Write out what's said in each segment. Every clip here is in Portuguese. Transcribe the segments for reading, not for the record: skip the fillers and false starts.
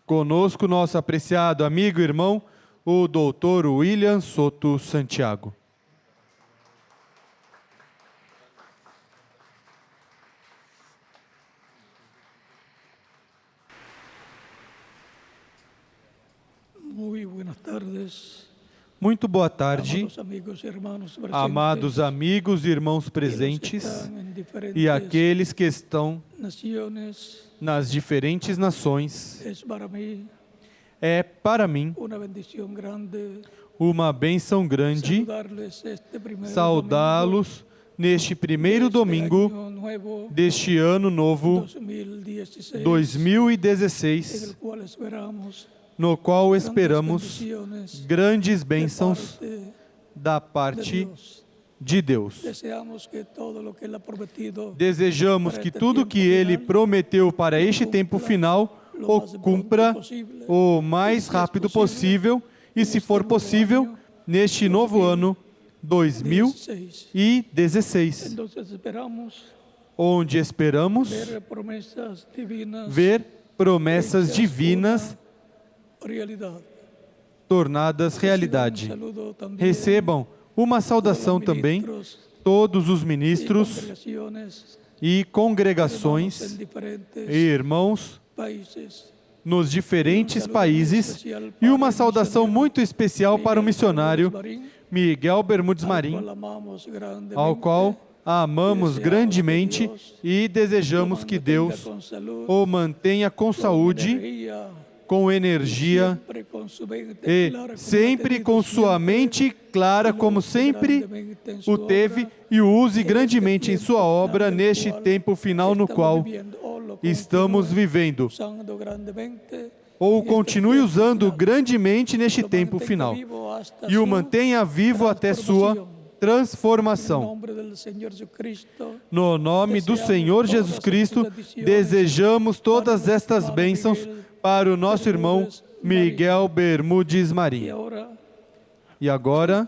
Conosco, nosso apreciado amigo e irmão, o doutor William Soto Santiago. Muito boa tarde, amados amigos e irmãos presentes e aqueles que estão nas diferentes nações. É para mim uma bênção grande saudá-los neste primeiro domingo deste ano novo 2016, no qual esperamos grandes bênçãos da parte de Deus. Desejamos que tudo que Ele prometeu para este tempo final o cumpra o mais rápido possível e, se for possível, neste novo ano 2016, onde esperamos ver promessas divinas tornadas realidade. Recebam uma saudação também todos os ministros e congregações e irmãos nos diferentes países e uma saudação muito especial para o missionário Miguel Bermudes Marim, ao qual amamos grandemente e desejamos que Deus o mantenha com saúde, com energia e sempre com sua mente clara, como sempre o teve, e o use grandemente em sua obra neste tempo final no qual estamos vivendo, ou continue usando grandemente neste tempo final, e o mantenha vivo até sua transformação. No nome do Senhor Jesus Cristo, desejamos todas estas bênçãos para o nosso irmão Miguel Bermudes Marim. E agora,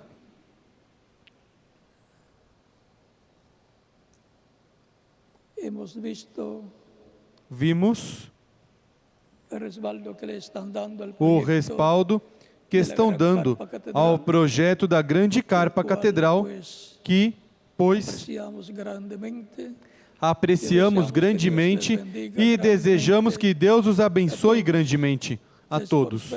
vimos o respaldo que estão dando ao projeto da grande carpa catedral, que, pois, apreciamos grandemente e desejamos que Deus os abençoe grandemente a todos,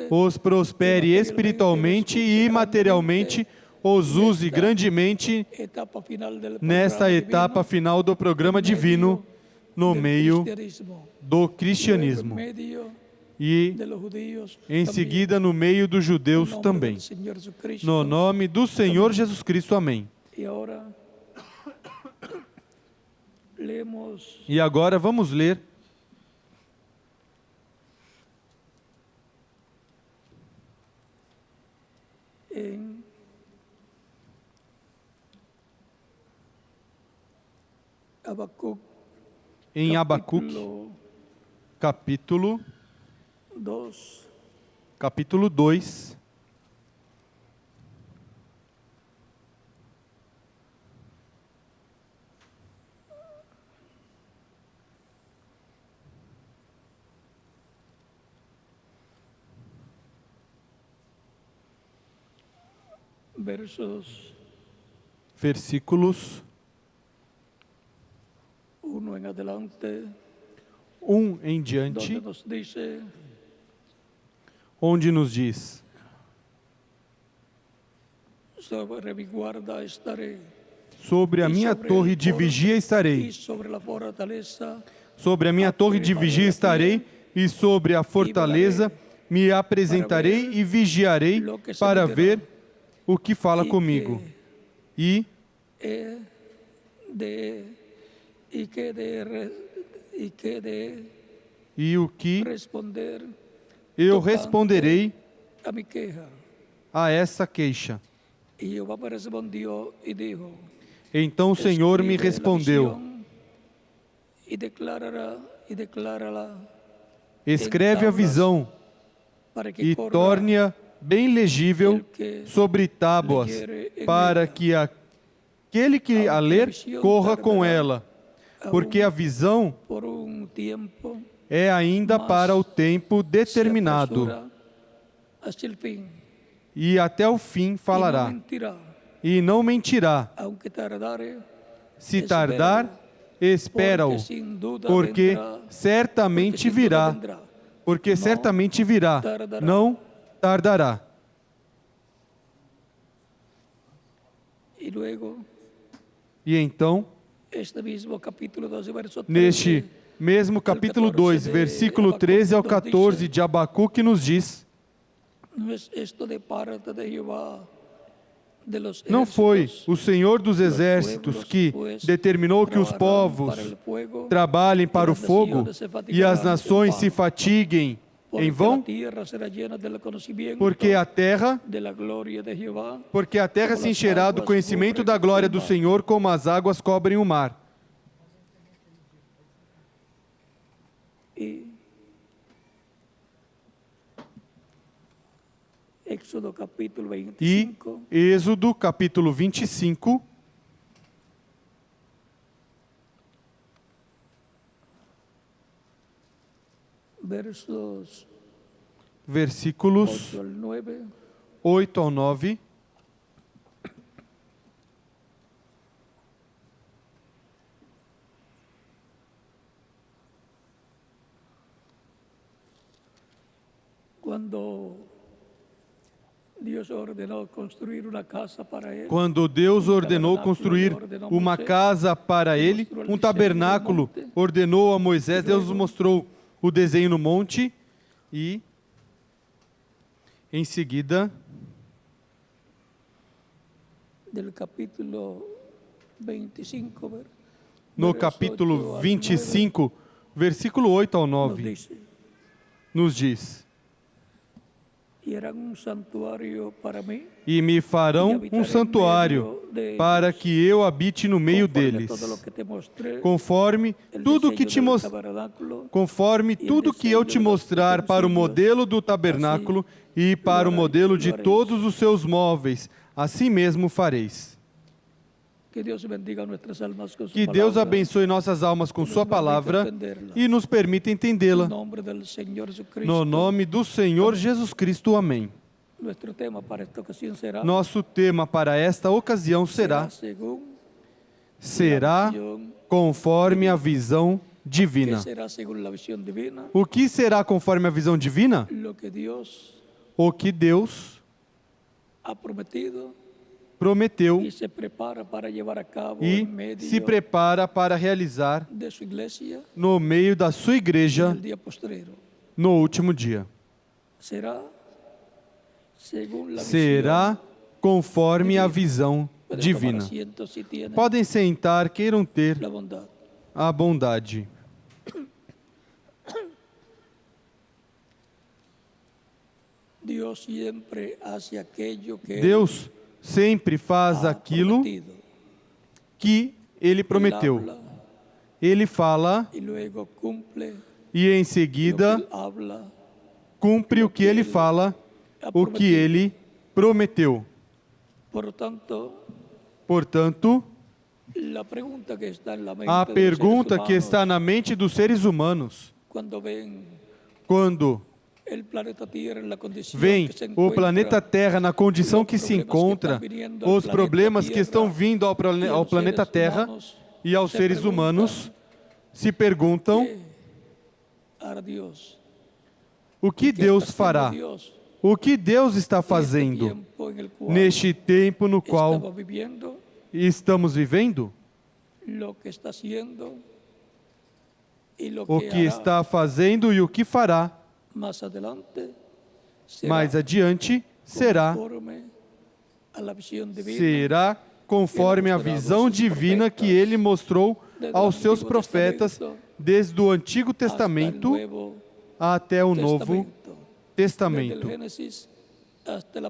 os prospere espiritualmente e materialmente, os use grandemente nesta etapa final do programa divino no meio do cristianismo e em seguida no meio dos judeus também. No nome do Senhor Jesus Cristo, amém. E agora vamos ler em Abacuque, capítulo 2, versículos 1 em diante, onde nos diz: sobre a minha torre de vigia estarei, sobre a minha torre de vigia estarei, e sobre a fortaleza me apresentarei e vigiarei para ver o que fala comigo. E o que eu responderei a essa queixa. Então o Senhor me respondeu: escreve a visão e torne-a bem legível sobre tábuas, para que aquele que a ler corra com ela, porque a visão é ainda para o tempo determinado, e até o fim falará, e não mentirá. Se tardar, espera-o, porque certamente virá, não tardará. E então, neste mesmo capítulo 2, versículo 13 ao 14 de Abacuque nos diz: não foi o Senhor dos exércitos que determinou que os povos trabalhem para o fogo e as nações se fatiguem em vão? Porque a terra se encherá do conhecimento da glória do Senhor, como as águas cobrem o mar. E Êxodo capítulo 25, versículos 8 ao 9. Quando Deus ordenou construir uma casa para ele, um tabernáculo, ordenou a Moisés, Deus mostrou o desenho no monte e, em seguida, no capítulo 25, versículo 8 ao 9, nos diz: e me farão um santuário para que eu habite no meio deles, conforme tudo que eu te mostrar para o modelo do tabernáculo e para o modelo de todos os seus móveis, assim mesmo fareis. Que Deus abençoe nossas almas com sua palavra e nos permita entendê-la. No nome do Senhor Jesus Cristo, amém. Nosso tema para esta ocasião será conforme a visão divina. O que será conforme a visão divina? O que Deus prometeu e se prepara para realizar no meio da sua igreja no último dia. Será conforme a visão divina. Podem sentar, queiram ter a bondade. Deus sempre faz aquilo que Ele prometeu. Ele fala e em seguida cumpre o que Ele fala, o que Ele prometeu. Portanto, a pergunta que está na mente dos seres humanos, quando vem o planeta Terra na condição que se encontra, os problemas que estão vindo ao planeta Terra e aos seres humanos, se perguntam: o que Deus fará? O que Deus está fazendo neste tempo no qual estamos vivendo? O que está fazendo e o que fará? Mais adiante será conforme a visão divina que Ele mostrou aos seus profetas desde o Antigo Testamento até o Novo Testamento,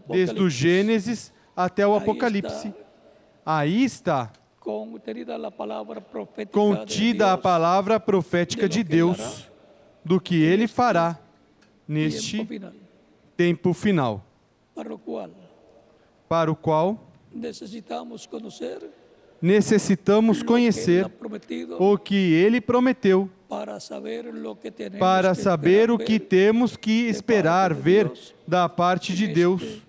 desde o Gênesis até o Apocalipse. Aí está contida a palavra profética de Deus do que Ele fará neste tempo final, para o qual necessitamos conhecer o que Ele prometeu para saber o que temos que esperar ver da parte de Deus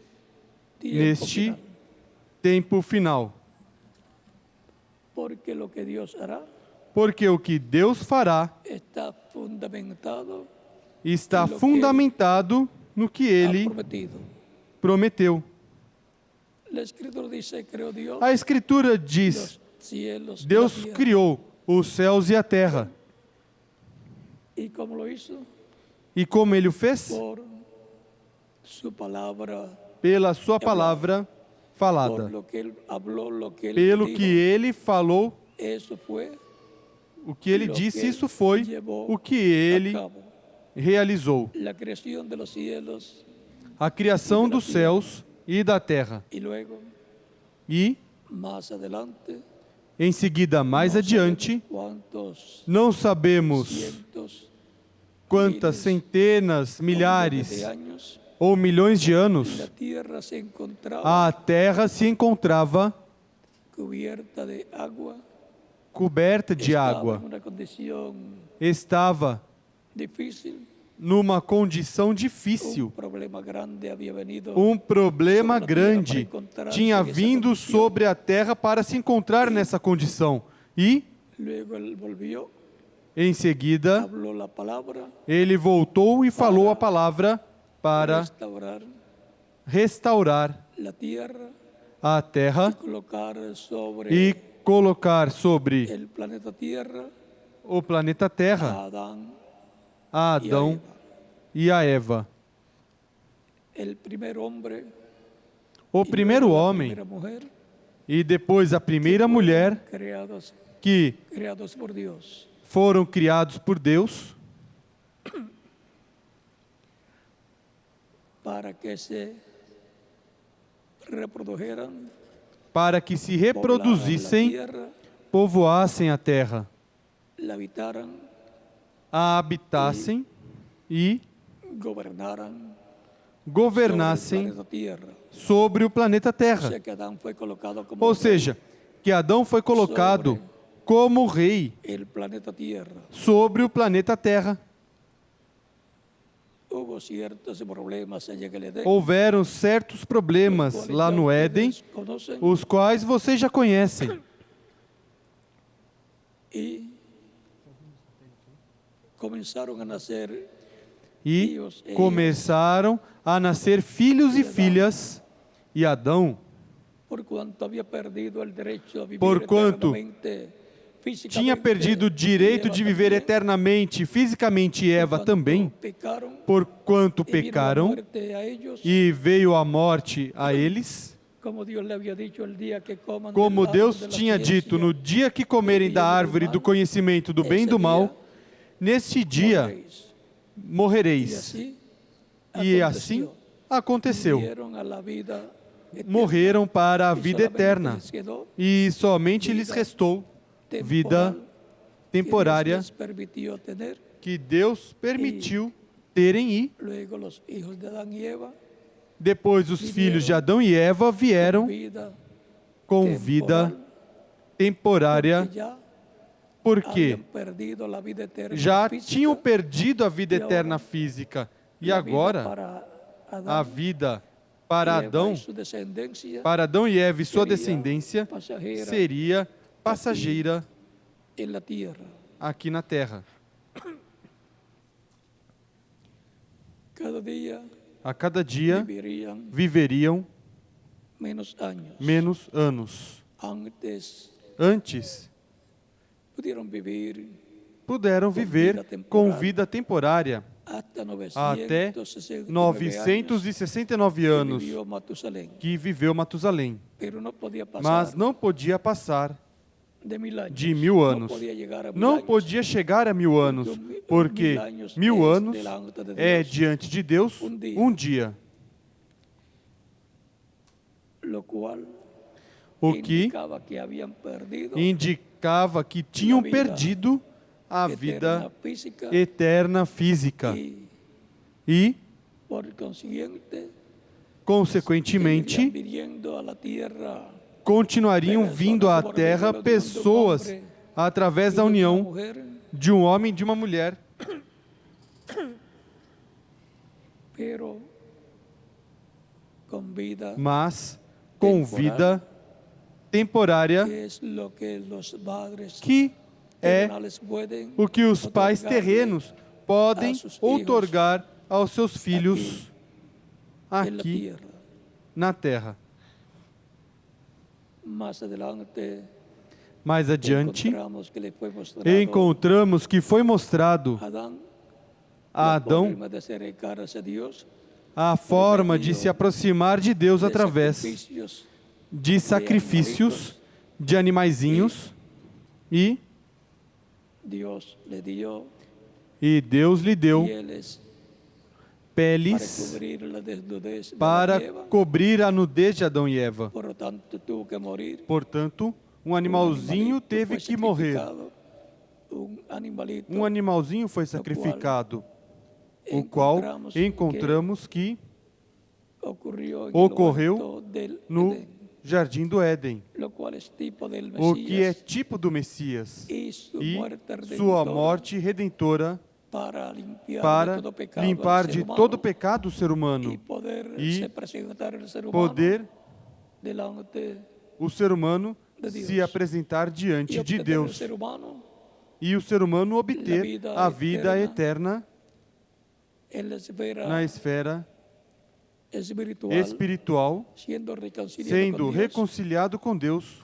neste tempo final. Porque o que Deus fará está fundamentado no que Ele prometeu. A Escritura diz: Deus criou os céus e a terra. E como Ele o fez? Pela sua palavra falada. Pelo que Ele falou, o que Ele disse, isso foi o que Ele realizou. A criação dos céus e da terra. E, em seguida, mais adiante, não sabemos quantas centenas, milhares ou milhões de anos a terra se encontrava coberta de água. Estava numa condição difícil. Um problema grande tinha vindo sobre a terra para se encontrar nessa condição. E, em seguida, Ele voltou e falou a palavra para restaurar a terra e colocar sobre o planeta Terra a Adão e a Eva. O primeiro homem e depois a primeira mulher que foram criados por Deus para que se reproduzissem, povoassem a terra, a habitassem e governassem sobre o planeta Terra. Ou seja, que Adão foi colocado como rei sobre o planeta Terra. Houveram certos problemas lá no Éden, os quais vocês já conhecem. E começaram a nascer filhos e filhas, e Adão, porquanto tinha perdido o direito de viver eternamente, fisicamente, e Eva também, porquanto pecaram, e veio a morte a eles, como Deus tinha dito, no dia que comerem da árvore do conhecimento do bem e do mal, neste dia morrereis. E assim aconteceu. Morreram para a vida eterna, e somente lhes restou vida temporária que Deus permitiu terem, e depois os filhos de Adão e Eva vieram com vida temporária, porque já tinham perdido a vida eterna física, e agora a vida para Adão e Eva e sua descendência seria passageira aqui na terra. A cada dia viveriam menos anos. Antes, puderam viver com vida temporária até 969 anos que viveu Matusalém. Mas não podia passar de 1000 anos. Não podia chegar a 1000 anos, porque 1000 anos é diante de Deus um dia. O que indicava que tinham perdido a vida eterna física. E, consequentemente, continuariam vindo à Terra pessoas através da união de um homem e de uma mulher, mas com vida temporária, que é o que os pais terrenos podem outorgar aos seus filhos aqui na terra. Mais adiante, encontramos que foi mostrado a Adão a forma de se aproximar de Deus através de sacrifícios de animaizinhos, e Deus lhe deu peles para cobrir a nudez de Adão e Eva. Portanto, um animalzinho teve que morrer. Um animalzinho foi sacrificado, o qual encontramos que ocorreu no Jardim do Éden, o que é tipo do Messias, e sua morte redentora para limpar de todo pecado o ser humano, e poder o ser humano se apresentar diante de Deus, e o ser humano obter a vida eterna na esfera espiritual, sendo reconciliado com Deus,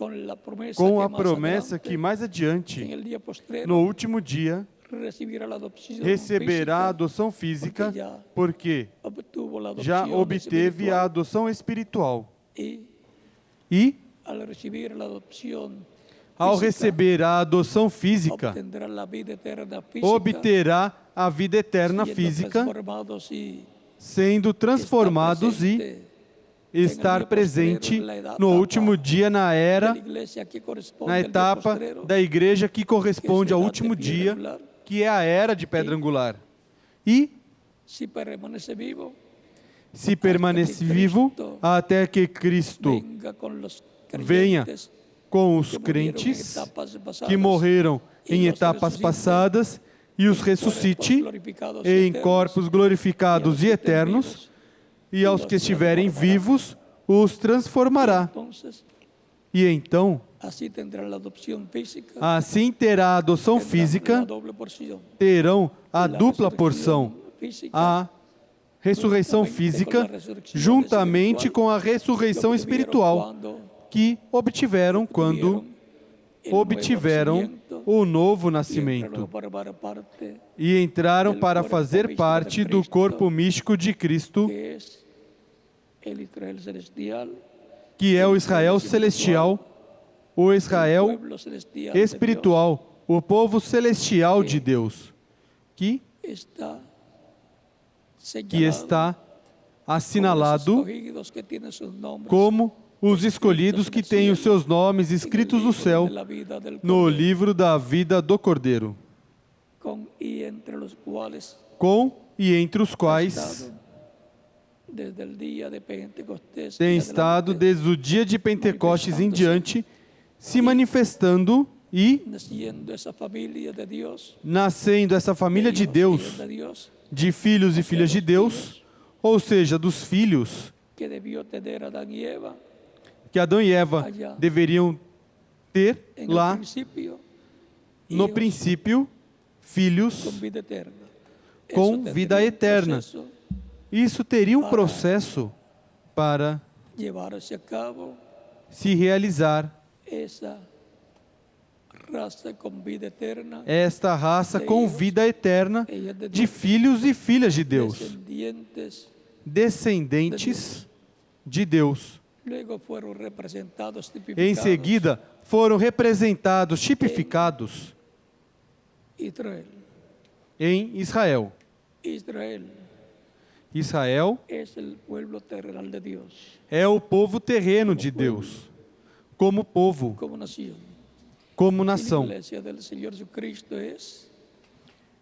com a promessa que mais adiante, no último dia, receberá a adoção física, porque já obteve a adoção espiritual. E, ao receber a adoção física, obterá a vida eterna física, sendo transformados e estar presente no último dia na etapa da igreja que corresponde ao último dia, que é a era de pedra angular. E se permanece vivo até que Cristo venha com os crentes que morreram em etapas passadas e os ressuscite em corpos glorificados e eternos, e aos que estiverem vivos os transformará. E então, assim terá a adoção física, terão a dupla porção, a ressurreição física, juntamente com a ressurreição espiritual, que obtiveram quando obtiveram o novo nascimento e entraram para fazer parte do corpo místico de Cristo, que é o Israel celestial, o Israel espiritual, o povo celestial de Deus, que está assinalado como os escolhidos que têm os seus nomes escritos no céu, no livro da vida do Cordeiro, com e entre os quais tem estado desde o dia de Pentecostes em diante, se manifestando e nascendo essa família de Deus, de filhos e filhas de Deus, ou seja, dos filhos que Adão e Eva deveriam ter lá no princípio, filhos com vida eterna. Isso teria um processo para se realizar esta raça com vida eterna de filhos e filhas de Deus, descendentes de Deus. Em seguida, foram representados, tipificados em Israel. Israel é o povo terreno de Deus, como povo, como nação.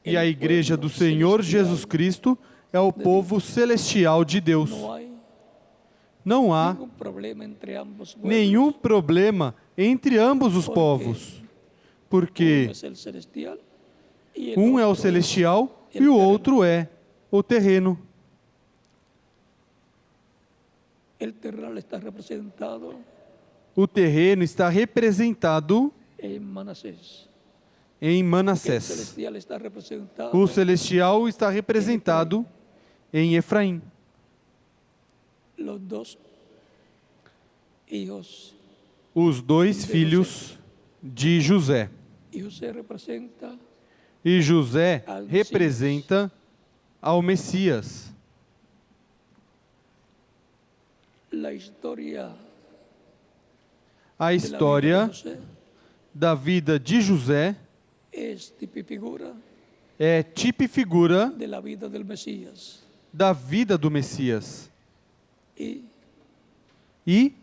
E a igreja do Senhor Jesus Cristo é o povo celestial de Deus. Não há nenhum problema entre ambos os povos, porque Um é o celestial e o outro é o terreno. O terreno está representado em Manassés. O celestial está representado em Efraim. Os dois filhos de José. E José representa ao Messias. A história da vida de José é tipo e figura da vida do Messias. E,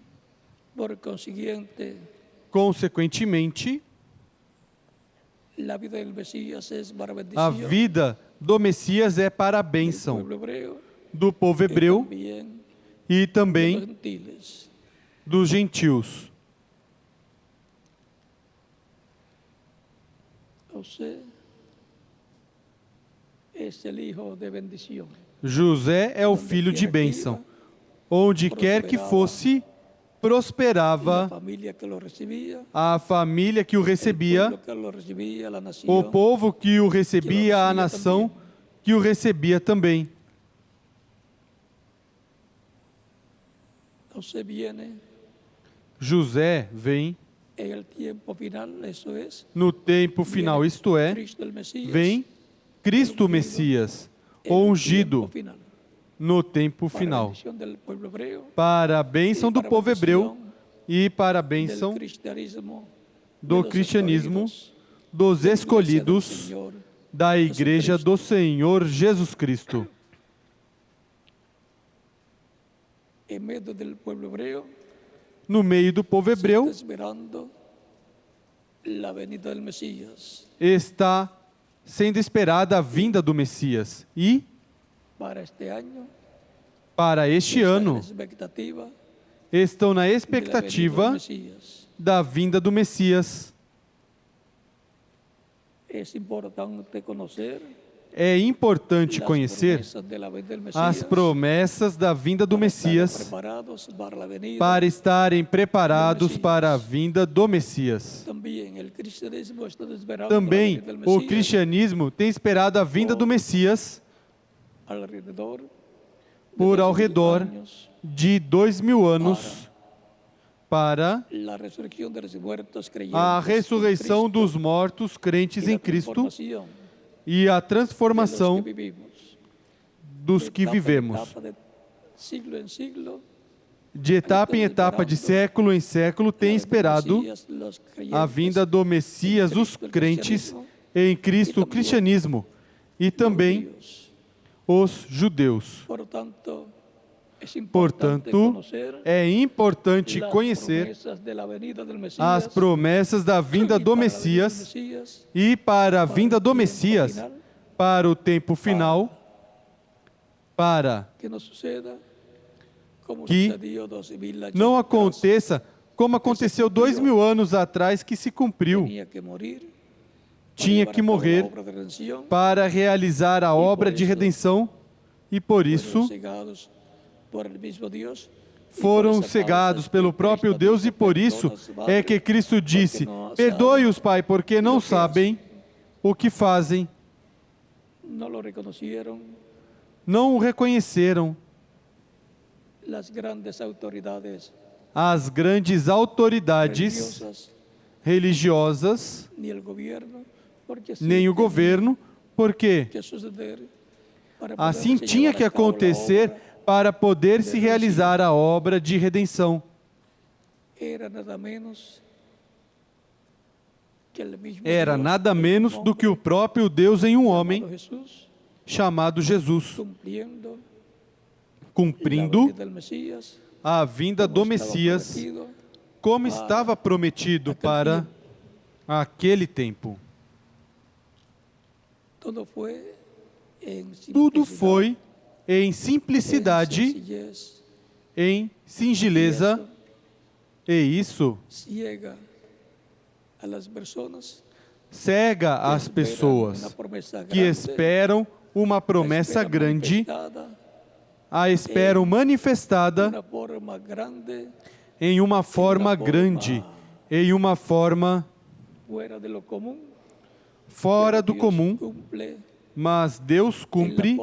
consequentemente, a vida do Messias é para a bênção do povo hebreu e também dos gentios. José é o filho de bênção. Onde quer que fosse, prosperava a família que o recebia, o povo que o recebia, a nação que o recebia também. José vem no tempo final, isto é, vem Cristo Messias, o ungido, no tempo final, para a bênção do povo hebreu e para a bênção do cristianismo, dos escolhidos da Igreja do Senhor Jesus Cristo. No meio do povo hebreu, está sendo esperada a vinda do Messias. E, para este ano, estão na expectativa da vinda do Messias. É importante conhecer as promessas da vinda do Messias para estarem preparados para a vinda do Messias. Também o cristianismo tem esperado a vinda do Messias por ao redor de 2000 anos para a ressurreição dos mortos crentes em Cristo e a transformação dos que vivemos. De etapa em etapa, de século em século, tem esperado a vinda do Messias, os crentes em Cristo, o cristianismo, e também os judeus. Portanto, é importante conhecer as promessas da vinda do Messias e para a vinda do Messias, para o tempo final, para que não aconteça como aconteceu 2000 anos atrás, que se cumpriu. Tinha que morrer para realizar a obra de redenção e por isso foram cegados pelo próprio Deus e por isso é que Cristo disse: perdoe-os, Pai, porque não sabem o que fazem. Não o reconheceram. As grandes autoridades religiosas, nem o governo, porque assim tinha que acontecer para poder se realizar a obra de redenção. Era nada menos do que o próprio Deus em um homem, chamado Jesus, cumprindo a vinda do Messias, como estava prometido para aquele tempo. Tudo foi em simplicidade, em singeleza, e isso cega as pessoas que esperam uma promessa grande, a esperam manifestada em uma forma grande, em uma forma fora do comum, mas Deus cumpre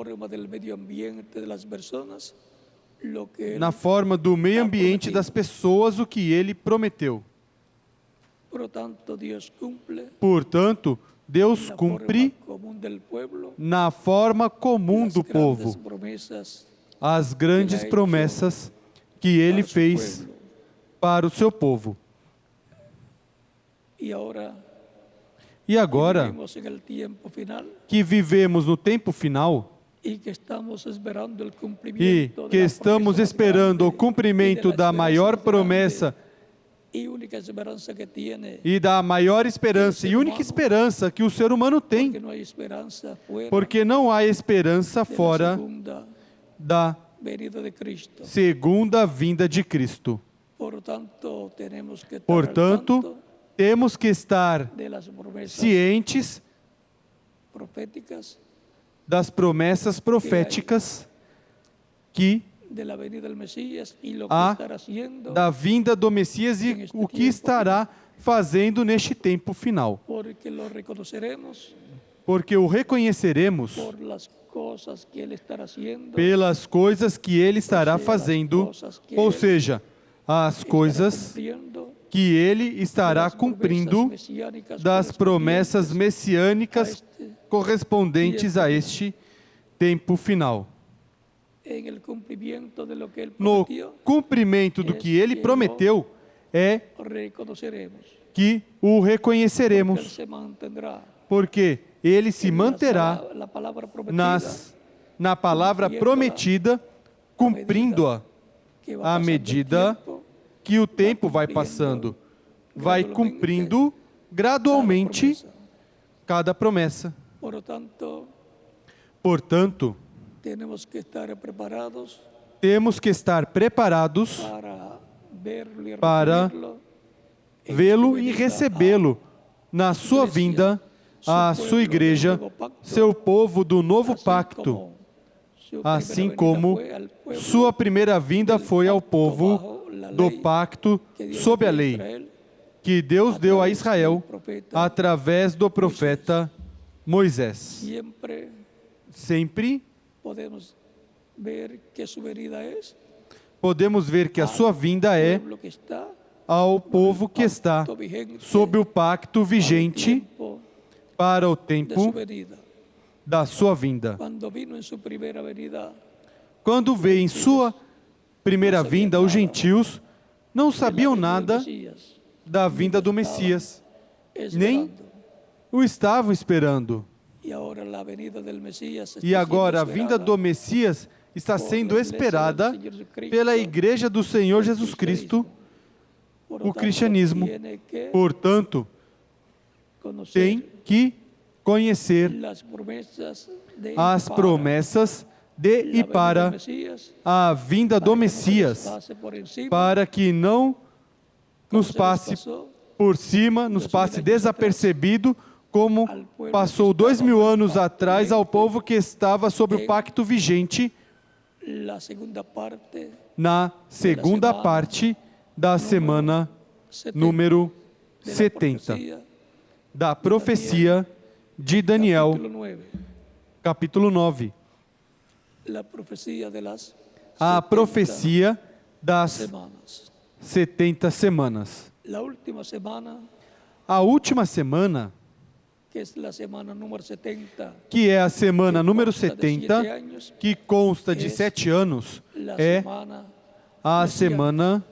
na forma do meio ambiente das pessoas o que Ele prometeu. Portanto, Deus cumpre na forma comum do povo as grandes promessas que Ele fez para o seu povo. E agora, que vivemos no tempo final, e que estamos esperando o cumprimento da maior promessa e da maior esperança e única esperança que o ser humano tem, porque não há esperança fora da segunda vinda de Cristo. Portanto, temos que estar cientes das promessas proféticas que há da vinda do Messias e o que estará fazendo neste tempo final. Porque o reconheceremos pelas coisas que Ele estará fazendo, ou seja, as coisas que Ele estará cumprindo das promessas messiânicas correspondentes a este tempo final. No cumprimento do que Ele prometeu é que o reconheceremos, porque Ele se manterá na palavra prometida, cumprindo-a à medida que o tempo vai passando, vai cumprindo gradualmente cada promessa. Portanto, temos que estar preparados para vê-lo e recebê-lo na sua vinda, a sua igreja, seu povo do novo pacto, assim como sua primeira vinda foi ao povo do pacto sob a lei, que Deus deu a Israel através do profeta Moisés. Sempre podemos ver que a sua vinda é ao povo que está sob o pacto vigente para o tempo da sua vinda. Quando veio em sua primeira vinda, os gentios não sabiam nada da vinda do Messias, nem o estavam esperando. E agora a vinda do Messias está sendo esperada pela Igreja do Senhor Jesus Cristo, o cristianismo. Portanto, tem que conhecer as promessas de e para a vinda do Messias, para que não nos passe por cima, nos passe desapercebido, como passou 2000 anos atrás ao povo que estava sob o pacto vigente na segunda parte da semana número 70 da profecia de Daniel, capítulo 9. A profecia das 70 semanas. A última semana, que é a semana número 70, que consta de 7 anos, é a semana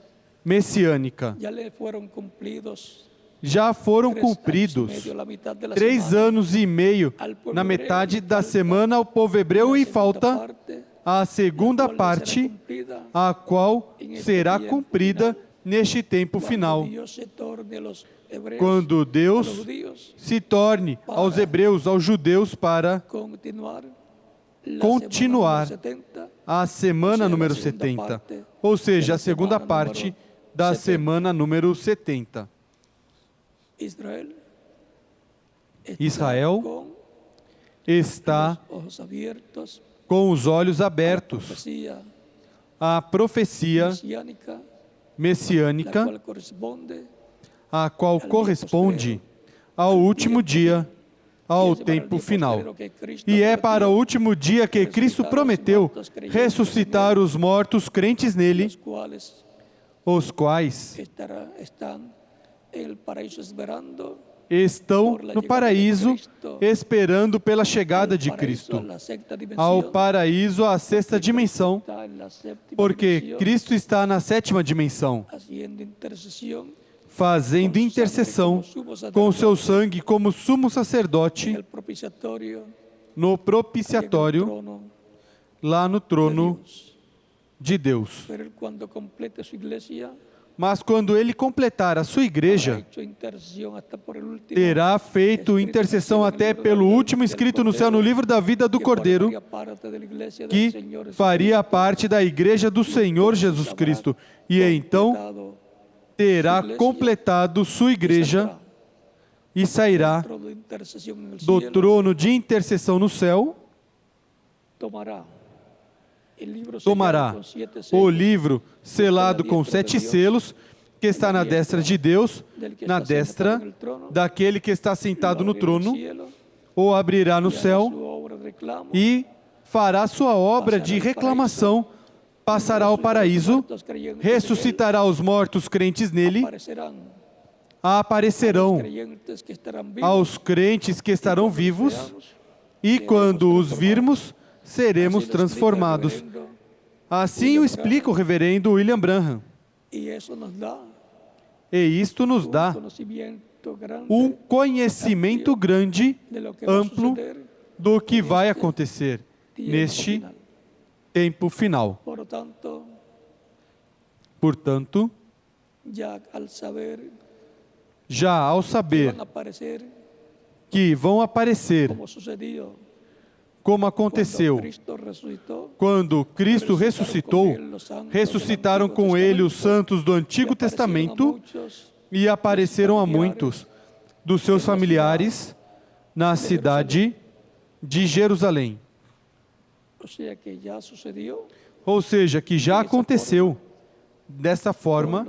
messiânica. Já foram cumpridos 3 anos e meio na metade da semana ao povo hebreu e falta a segunda parte, a qual será cumprida neste tempo final, quando Deus se torne aos hebreus, aos judeus, para continuar a semana número 70, ou seja, a segunda parte da semana número 70. Israel está com os olhos abertos à profecia messiânica, a qual corresponde ao último dia, ao tempo final. E é para o último dia que Cristo prometeu ressuscitar os mortos crentes nele, os quais estão no paraíso esperando pela chegada de Cristo. Ao paraíso, à sexta dimensão, porque Cristo está na sétima dimensão, fazendo intercessão com seu sangue como sumo sacerdote no propiciatório, lá no trono de Deus. Mas quando ele completar a sua igreja, terá feito intercessão até pelo último escrito no céu no livro da vida do Cordeiro, que faria parte da igreja do Senhor Jesus Cristo. E então terá completado sua igreja e sairá do trono de intercessão no céu, tomará o livro selado com 7 selos, que está na destra de Deus, na destra daquele que está sentado no trono, o abrirá no céu e fará sua obra de reclamação, passará ao paraíso, ressuscitará os mortos crentes nele, aparecerão aos crentes que estarão vivos, e quando os virmos, seremos transformados. Assim o explica o reverendo William Branham. E isto nos dá um conhecimento grande, amplo, do que vai acontecer neste tempo final. Portanto, já ao saber que vão aparecer, como aconteceu quando Cristo ressuscitou, ressuscitaram com ele os santos do Antigo Testamento e apareceram a muitos dos seus familiares na cidade de Jerusalém. Ou seja, que já aconteceu dessa forma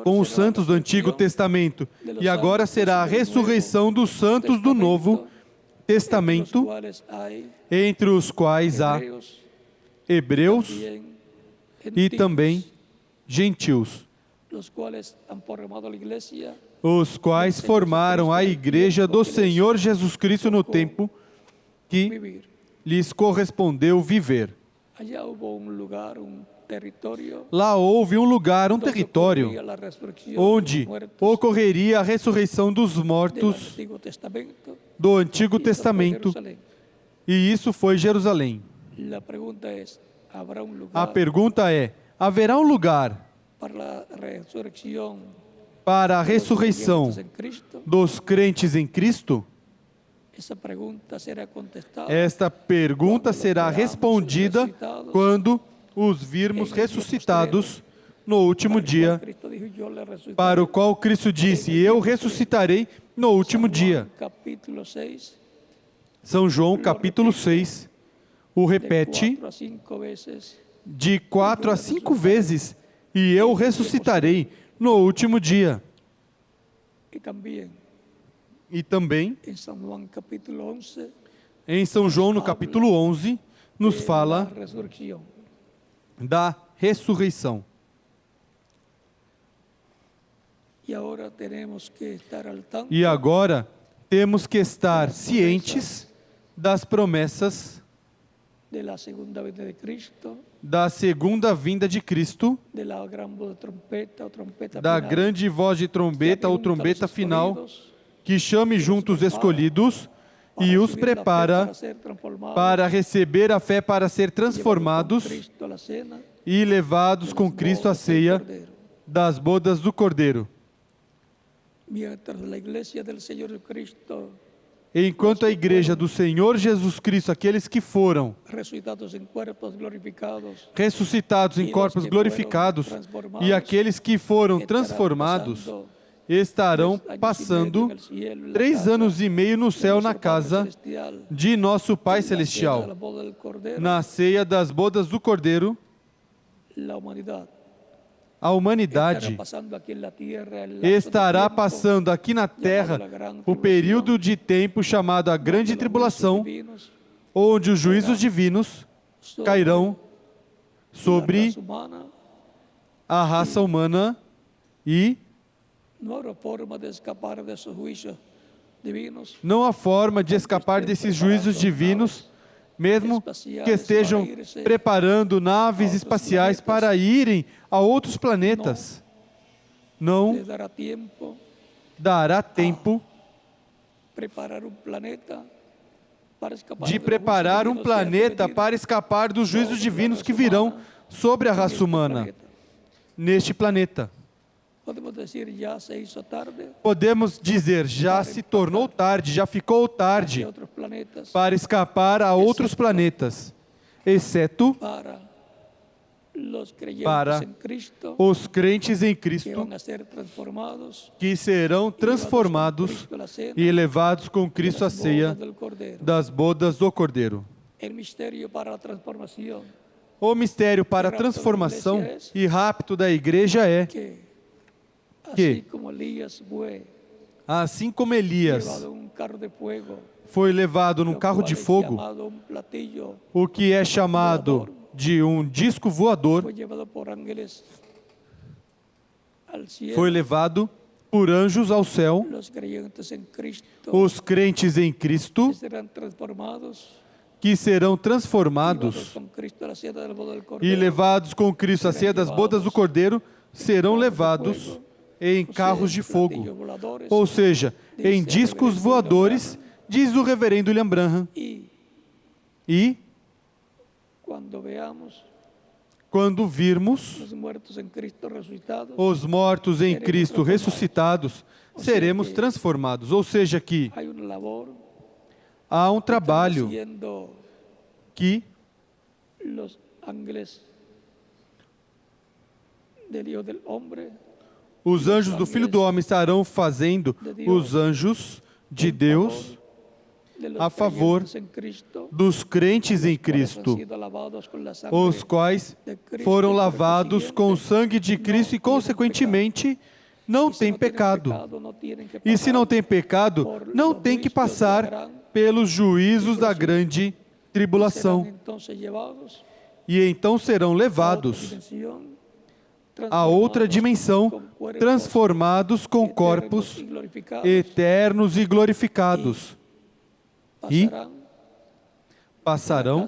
com os santos do Antigo Testamento, e agora será a ressurreição dos santos do Novo Testamento, entre os quais há hebreus e também gentios, os quais formaram a igreja do Senhor Jesus Cristo no tempo que lhes correspondeu viver. Lá houve um lugar, um território, onde ocorreria a ressurreição dos mortos do Antigo Testamento, e isso foi Jerusalém. A pergunta é, haverá um lugar para a ressurreição dos crentes em Cristo? Esta pergunta será respondida quando os virmos ressuscitados no último dia, para o qual Cristo disse, eu ressuscitarei no último dia. São João capítulo 6, o repete de 4 a 5 vezes, e eu ressuscitarei no último dia. E também, em São João, no capítulo 11, nos fala da ressurreição. E agora temos que estar cientes das promessas da segunda vinda de Cristo, da grande voz de trombeta ou trombeta final, que chame juntos os escolhidos e os prepara para receber a fé, para ser transformados e levados com Cristo à ceia das bodas do Cordeiro. Enquanto a igreja do Senhor Jesus Cristo, aqueles que foram ressuscitados em corpos glorificados e aqueles que foram transformados estarão passando 3 anos e meio no céu na casa de nosso Pai Celestial, na ceia das bodas do Cordeiro. A humanidade estará passando aqui na Terra o período de tempo chamado a Grande Tribulação, onde os juízos divinos cairão sobre a raça humana e não há forma de escapar desses juízos divinos, mesmo que estejam preparando naves espaciais para irem a outros planetas. Não dará tempo de preparar um planeta para escapar dos juízos divinos que virão sobre a raça humana neste planeta. Podemos dizer, já se tornou tarde, já ficou tarde para escapar a outros planetas, exceto para os crentes em Cristo, que serão transformados e levados com Cristo à ceia das bodas do Cordeiro. O mistério para a transformação e rapto da igreja é que, assim como Elias foi levado num carro de fogo, o que é chamado de um disco voador, foi levado por anjos ao céu. Os crentes em Cristo, que serão transformados e levados com Cristo à ceia das bodas do Cordeiro, serão levados em carros de fogo, ou seja, em discos voadores, diz o reverendo William Branham. E quando virmos os mortos em Cristo ressuscitados, seremos transformados. Ou seja, que há um trabalho que os anjos do Filho do Homem estarão fazendo, os anjos de Deus, a favor dos crentes em Cristo, os quais foram lavados com o sangue de Cristo e, consequentemente, não têm pecado. E se não tem pecado, não tem que passar pelos juízos da grande tribulação. E então serão levados a outra dimensão, transformados com corpos eternos e glorificados. E passarão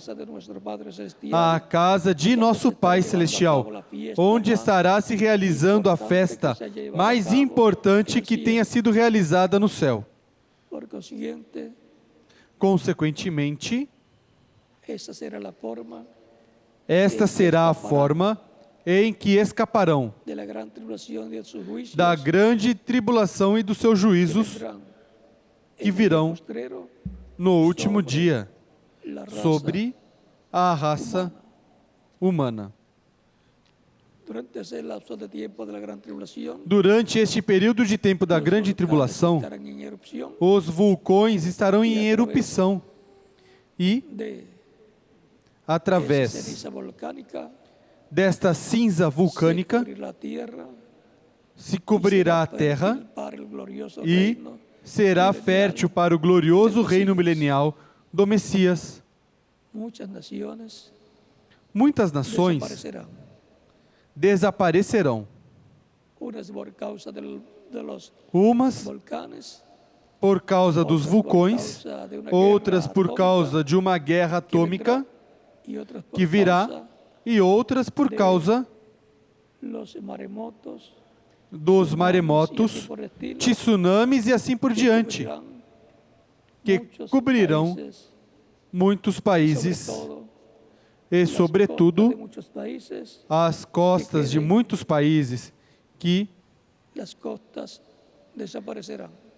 à casa de nosso Pai Celestial, onde estará se realizando a festa mais importante que tenha sido realizada no céu. Consequentemente, esta será a forma em que escaparão da grande tribulação e dos seus juízos que virão no último dia sobre a raça humana. Durante este período de tempo da grande tribulação, os vulcões estarão em erupção e, através desta cinza vulcânica, se cobrirá a terra e será fértil para o glorioso reino milenial do Messias. Muitas nações desaparecerão. Umas por causa dos vulcões, outras por causa de uma guerra atômica que virá, e outras por causa dos maremotos, tsunamis e assim por diante, que cobrirão muitos países e, sobretudo, as costas de muitos países, que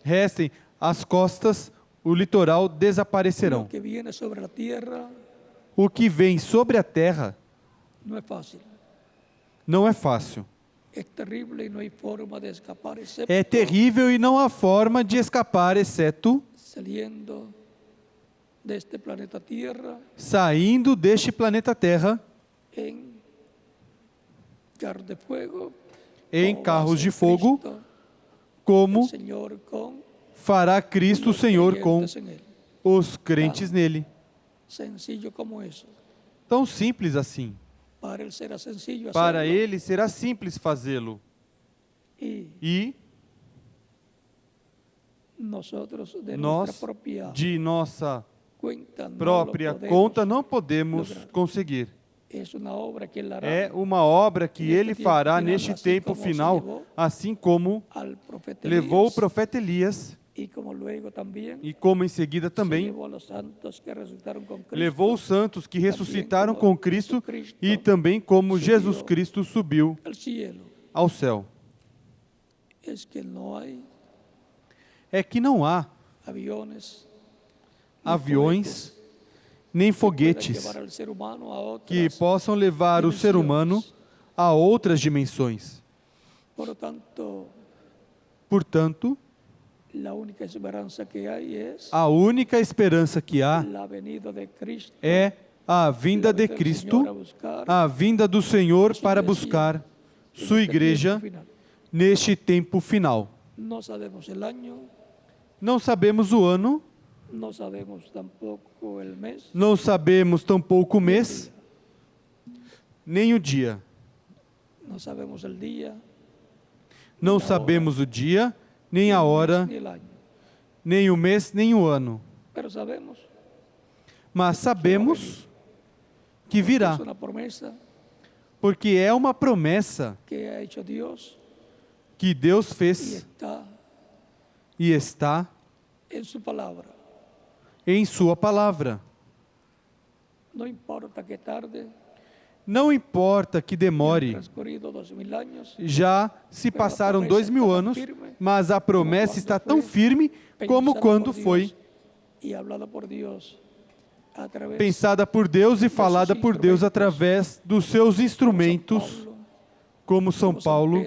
restem as costas, o litoral desaparecerão. O que vem sobre a terra não é fácil. É terrível e não há forma de escapar, exceto saindo deste planeta Terra em carros de fogo, como fará Cristo o Senhor com os crentes nele. Tão simples assim. Para ele será simples fazê-lo. E nós, de nossa própria conta, não podemos conseguir. É uma obra que ele fará neste tempo final, assim como levou o profeta Elias, e como em seguida também levou os santos que ressuscitaram com Cristo, e também como Jesus Cristo subiu ao céu. É que não há aviões nem foguetes que possam levar o ser humano a outras dimensões. Portanto, a única esperança que há é a vinda de Cristo, a vinda do Senhor para buscar sua igreja neste tempo final. Não sabemos o ano, não sabemos tampouco o mês, nem o dia. Não sabemos o dia, nem a hora, nem o mês, nem o ano. Mas sabemos que virá, porque é uma promessa que Deus fez e está em sua palavra. Não importa que demore, já se passaram 2000 anos, mas a promessa está tão firme como quando foi pensada por Deus e falada por Deus através dos seus instrumentos, como São Paulo,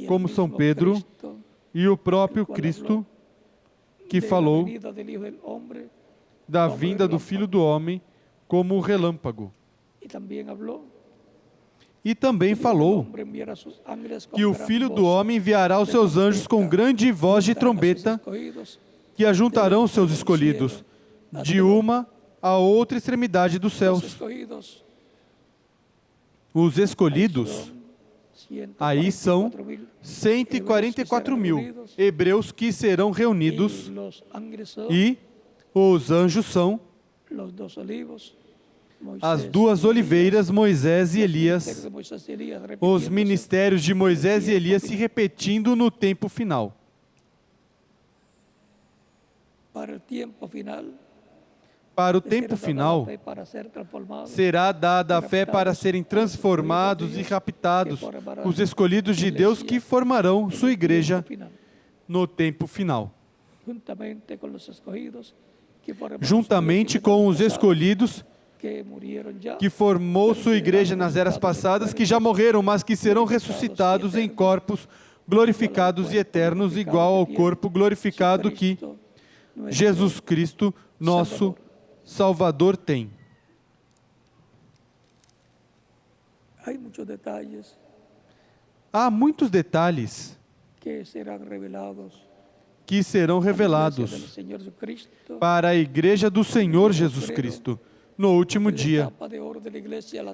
como São Pedro e o próprio Cristo, que falou da vinda do Filho do Homem como um relâmpago. E também falou que o Filho do Homem enviará os seus anjos com grande voz de trombeta, que ajuntarão os seus escolhidos de uma a outra extremidade dos céus. Os escolhidos, aí são 144 mil hebreus que serão reunidos, e os anjos são as duas oliveiras, Moisés e Elias, os ministérios de Moisés e Elias se repetindo no tempo final. Para o tempo final, será dada a fé para serem transformados e raptados os escolhidos de Deus que formarão sua igreja no tempo final. Juntamente com os escolhidos que formou sua igreja nas eras passadas, que já morreram, mas que serão ressuscitados em corpos glorificados e eternos, igual ao corpo glorificado que Jesus Cristo, nosso Salvador, tem. Há muitos detalhes que serão revelados para a igreja do Senhor Jesus Cristo no último dia,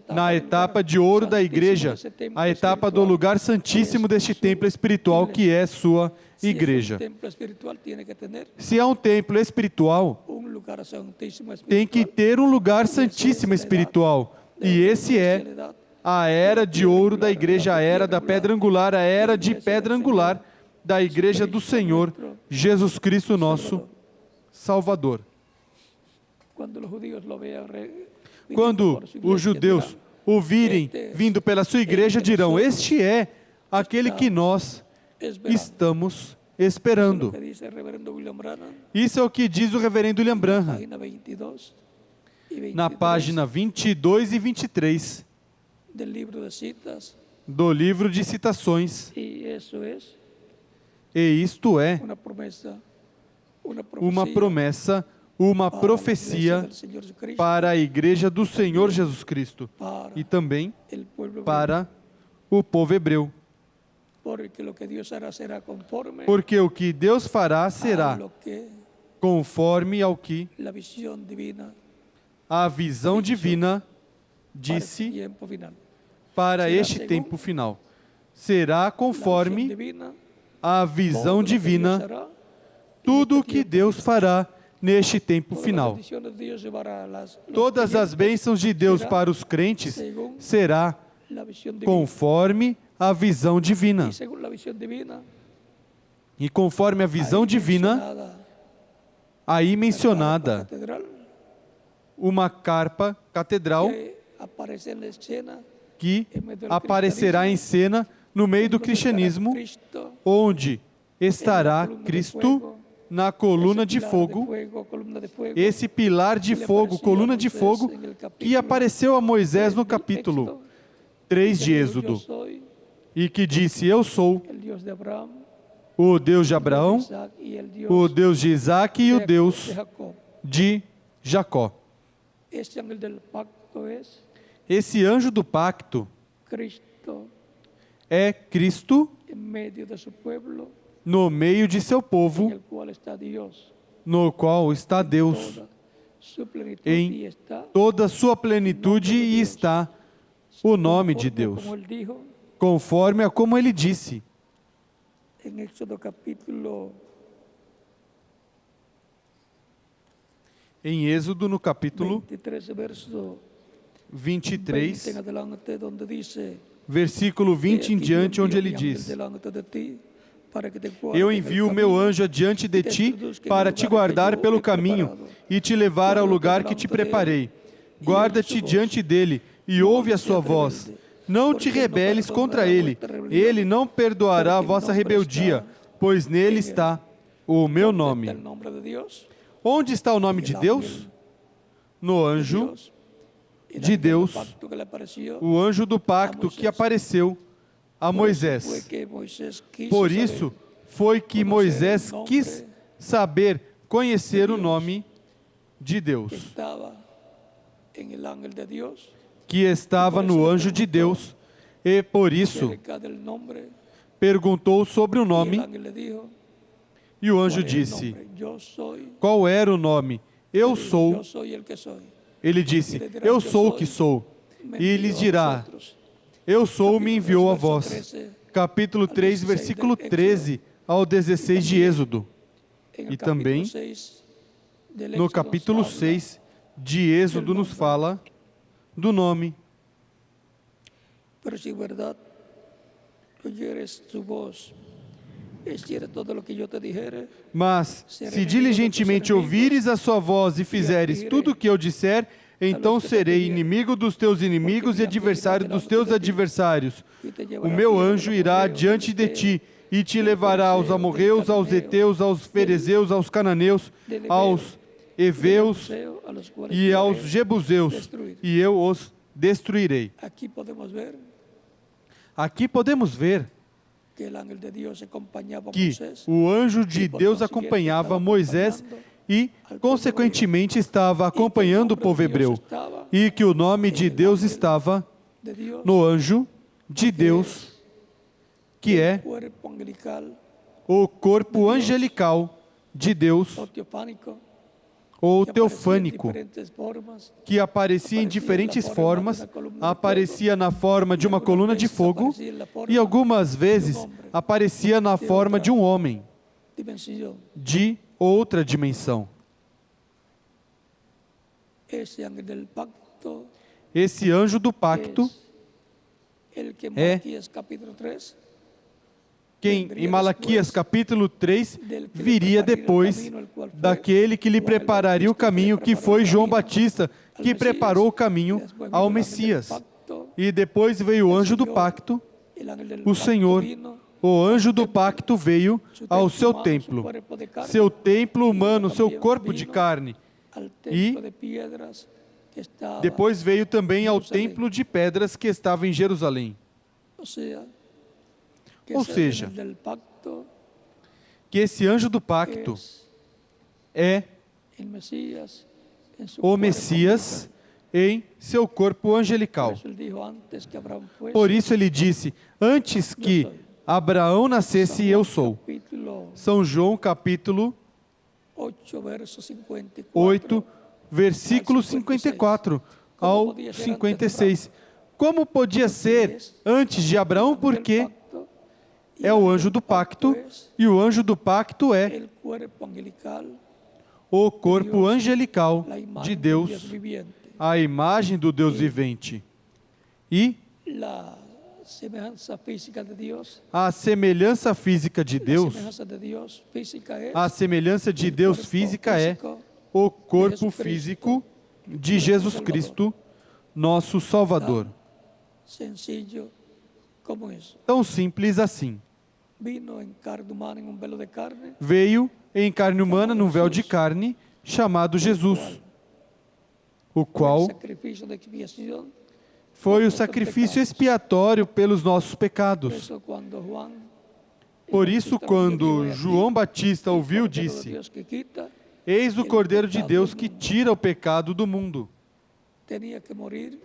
na etapa de ouro da igreja, a etapa do lugar santíssimo deste templo espiritual que é sua igreja. Se é um templo espiritual, tem que ter um lugar santíssimo espiritual, e esse é a era de ouro da igreja, a era da pedra angular, a era de pedra angular da igreja do Senhor Jesus Cristo, nosso Salvador. Quando os judeus o virem vindo pela sua igreja, dirão: este é aquele que nós estamos esperando. Isso é o que diz o reverendo William Branham, na página 22 e 23 do livro de citações. Y eso es E isto é una promesa, una uma profecía promessa, uma para la iglesia profecia del Señor Jesucristo, para a igreja do Senhor Jesus Cristo para e também el pueblo hebreo. para o povo hebreu. Porque lo que Dios hará será conforme Porque o que Deus fará a será lo que conforme ao que la visión divina a visão divina para disse el tiempo final. para Será este segundo tempo final. Será La visión conforme divina, a todo visão lo que Dios divina, hará, tudo o este que tiempo Deus final. fará neste tempo Todas las final. bendiciones de Dios llevará a los Todas as creyentes bênçãos de Deus será para os crentes según será la visión divina. conforme a visão divina. Y según la visión divina, E conforme a visão ahí divina, mencionada, aí la mencionada, catedral, uma carpa catedral que aparece en la escena que en medio del aparecerá em cena no meio do donde estará cristianismo, Cristo onde estará coluna de Cristo fuego, na coluna ese de pilar fogo, columna de fuego, esse pilar de que le fogo, apareció coluna a de Moisés fogo, en el que capítulo apareceu a Moisés no 3 del capítulo Éxodo, 3 de que dijo, Êxodo, "Yo soy e que disse: Eu sou el Dios de Abraham, o Deus de el Dios de Abraão, Isaac y el Dios o Deus de Isaac e o de Deus Jacob". de Jacó. Este ángel del pacto es Esse anjo do pacto Cristo é Cristo en medio de su pueblo, no meio de seu en povo, el cual está Dios, no qual está Deus toda su plenitud, em y está toda a sua plenitude e está o nome de conforme Deus, como él dijo conforme a como ele disse en Éxodo capítulo em Êxodo, no capítulo 23, verso 23, 20 en adelante, donde dice: versículo 20 em diante, onde ele diz: Eu envio o meu anjo adiante de ti para te guardar pelo caminho e te levar ao lugar que te preparei. Guarda-te diante dele e ouve a sua voz. Não te rebeles contra ele. Ele não perdoará a vossa rebeldia, pois nele está o meu nome. Onde está o nome de Deus? No anjo de Deus, o anjo do pacto que apareceu a Moisés. Por isso foi que Moisés quis saber, conhecer o nome de Deus, que estava no anjo de Deus, e por isso perguntou sobre o nome, e o anjo disse: qual era o nome? Eu sou. Ele disse: eu sou o que sou. E lhes dirá: eu sou, me enviou a vós. Capítulo 3, versículo 13 ao 16 de Êxodo. E também no capítulo 6 de Êxodo nos fala do nome. Pero si verdad oyeres su voz, hicieres todo lo que yo te dijere, Mas, se diligentemente ouvires a sua voz e fizeres tudo o que eu disser, então serei inimigo dos teus inimigos e adversário dos teus adversários. O meu anjo irá diante de ti e te levará aos amorreus, aos heteus, aos ferezeus, aos cananeus, aos heveus e aos jebuseus, e eu os destruirei. Aqui podemos ver que o anjo de Deus acompanhava Moisés e, consequentemente, estava acompanhando o povo hebreu, e que o nome de Deus estava no anjo de Deus, que é o corpo angelical de Deus, ou teofânico, que aparecia em diferentes formas, aparecia na forma de uma coluna de fogo e algumas vezes aparecia na forma de um homem, de outra dimensão. Esse anjo do pacto é quem, em Malaquias capítulo 3, viria depois daquele que lhe prepararia o caminho, que foi João Batista, que preparou o caminho ao Messias. E depois veio o anjo do pacto, o Senhor. O anjo do pacto veio ao seu templo humano, seu corpo de carne. E depois veio também ao templo de pedras que estava em Jerusalém. O sea, que Ou ese seja, ángel del pacto que esse anjo do pacto es é el Mesías en su o cuerpo Messias em seu corpo angelical. Por angelical. eso él dijo antes que Abraham fuese, Por isso ele disse, antes que Abraão nascesse, eu sou. capítulo São João capítulo 8, verso 54. 8, versículo 54 ao 56. Como podia ser antes de Abraão? Porque é o anjo do pacto, e o anjo do pacto é el cuerpo angelical, o corpo angelical la de imagen de Deus, Dios viviente. a imagem do Deus vivente. E La semejanza física de Dios, a semelhança física de la Deus, semejanza de Dios física es a semelhança de Deus física é o corpo físico de Jesus Cristo, nosso Salvador. sencillo como eso. Tão simples assim. Vino en carne humana en un velo de carne, Veio em carne humana num véu de carne chamado Jesus, o fue qual el sacrificio de expiación. foi o sacrifício expiatório pelos nossos Por pecados. eso cuando Juan, Por isso, quando João Batista ouviu, Cordero de disse: Dios que quita, Eis o Cordeiro de Deus que tira o pecado do mundo. tenía que morir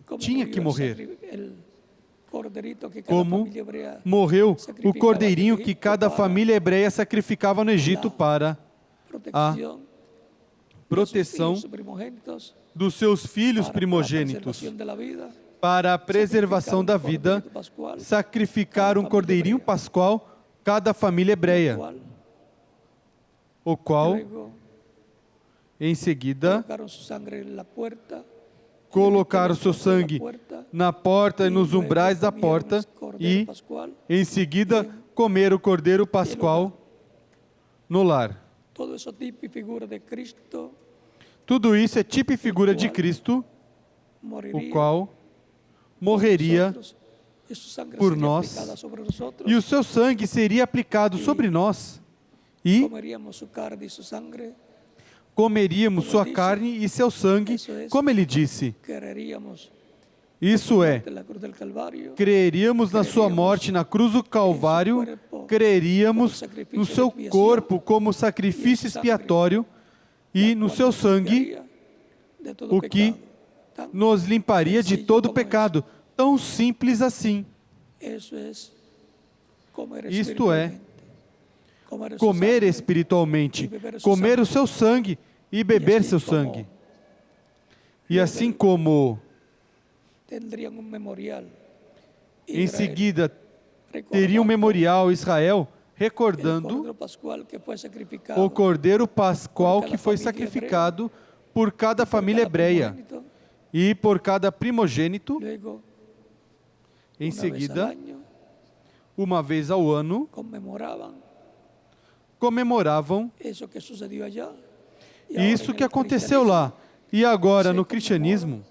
como Tinha murió que morrer. el corderito que cada Como familia hebrea morreu o cordeirinho que cada família hebreia sacrificava no Egito para protección proteção de sus hijos primogénitos, dos seus filhos para la primogênitos, preservación de la vida, para a preservação da vida, corderito pascual, sacrificar um cordeirinho pascual cada família hebreia, cual o qual, luego em seguida, colocaron su sangre en la puerta, colocaram seu en la sangue puerta, na porta e nos luego umbrais da comieron porta el cordero e, pascual. em seguida, comer o cordeiro pascual no lar. Todo eso tipo y figura de Cristo Tudo isso é tipo e figura de Cristo, moriría o qual morreria nosotros, y su sangre por sería nós, aplicada sobre nosotros, e o seu sangue seria aplicado sobre nós, e comeríamos su carne y su sangre, comeríamos sua carne e seu sangue, como ele disse. creeríamos Isso é, en la cruz del Calvario, creeríamos na sua morte na cruz do Calvário, creeríamos no seu corpo como sacrifício expiatório e no seu sangue, limpiaría de todo o que pecado. Tan- nos limparia de todo pecado. Tão simples assim. Eso es comer Isto é, espiritualmente. Comer su comer sangre, espiritualmente, comer o seu sangue e beber seu sangue. E assim como tendrían un memorial. em Israel, seguida recordando teria um memorial Israel el recordando Cordero Pascual que fue sacrificado o cordeiro pascual que foi sacrificado por cada família hebreia primogénito. e por cada primogênito. Luego, Em una vez al seguida, año, uma vez ao ano, comemoravam eso que sucedió allá. Y ahora isso en que el aconteceu lá. E agora, no cristianismo,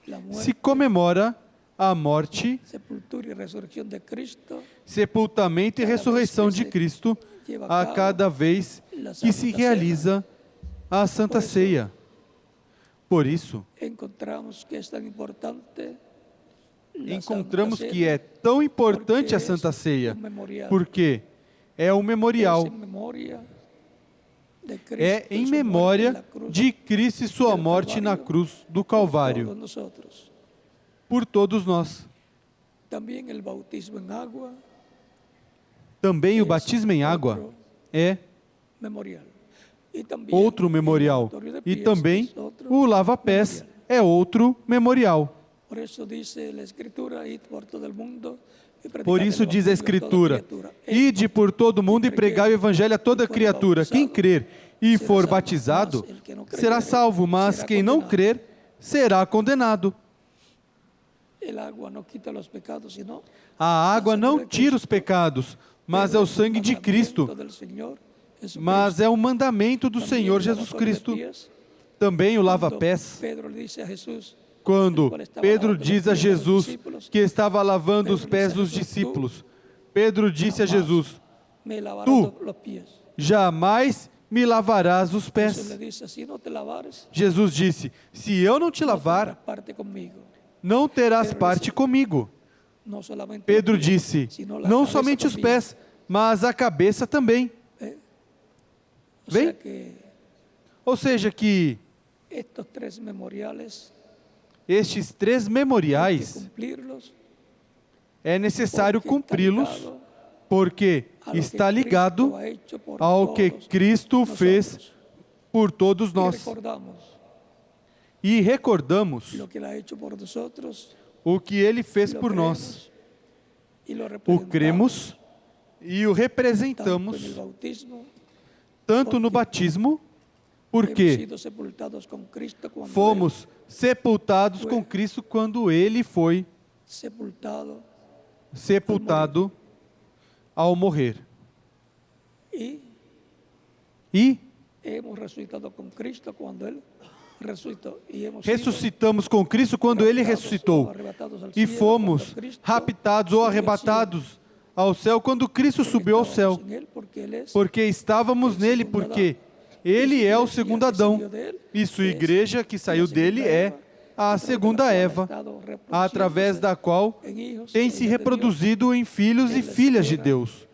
la se muerte, comemora a morte, sepultura y resurrección de Cristo, sepultamento e ressurreição de Cristo a cada vez que se realiza a Santa Ceia. Por isso, encontramos que es tan importante la encontramos Santa que é Cena, tão importante porque a Santa es Ceia, un memorial. porque é um memorial, Es en memoria de Cristo é y em su muerte en memória la cruz de Cristo e sua del morte na Calvario cruz do por Calvário, todos nosotros. por todos nós. También el bautismo en agua Também o es batismo em água otro é memorial. Y también outro el memorial. lavatorio de E pies também es otro o lava-pés memorial. é outro memorial. Por eso dice la Escritura, id por todo el mundo y predicad Por el isso diz a evangelio a toda Escritura: criatura. Ide por todo mundo e pregai o evangelho a toda criatura. Quem crer e for batizado será salvo, mas quem não crer será condenado. El agua no quita los pecados, sino A água não tira os pecados, mas é o sangue de Cristo, mas é o mandamento do Senhor Jesus Cristo. Também o lava-pés. Pedro le dice a Jesús, Quando Pedro diz a Jesus que estava lavando os pés dos discípulos, Pedro disse a Jesus: me lavarás Tu. los pies. Jamais me lavarás os Jesús pés. le dice, si no te lavares, Jesus disse: Se eu não te no lavar, tendrás parte conmigo. não terás parte comigo. no solamente Pedro los pies, disse, sino la não cabeza somente os también. pés, mas a cabeça também. O Bem? sea que Ou seja, que estos tres memoriales estes 3 hay que memoriais cumplirlos é necessário porque está cumpri-los, ligado porque a lo que está Cristo ligado ha hecho por ao que todos Cristo nosotros. fez por todos Y nós. recordamos E recordamos lo que Él ha hecho por nosotros, o que Ele fez lo por nós. creemos y lo O representamos cremos e o tanto en el representamos bautismo, tanto no batismo, hemos porque sido sepultados con Cristo cuando fomos sepultados com Cristo quando Ele foi Él sepultado sepultado ao morrer. y E hemos resucitado con Cristo cuando Él resucitó y hemos sido ressuscitamos com Cristo quando Ele raptados ressuscitou. o arrebatados al E cielo fomos cuando Cristo raptados ou subió al cielo. arrebatados ao céu quando Cristo Porque subiu ao estábamos céu. en Él, porque Él es Porque estávamos nele, porque Ele é o segundo Adão. E sua igreja que saiu dele é a segunda Eva, através da qual tem se reproduzido em filhos e filhas de Deus,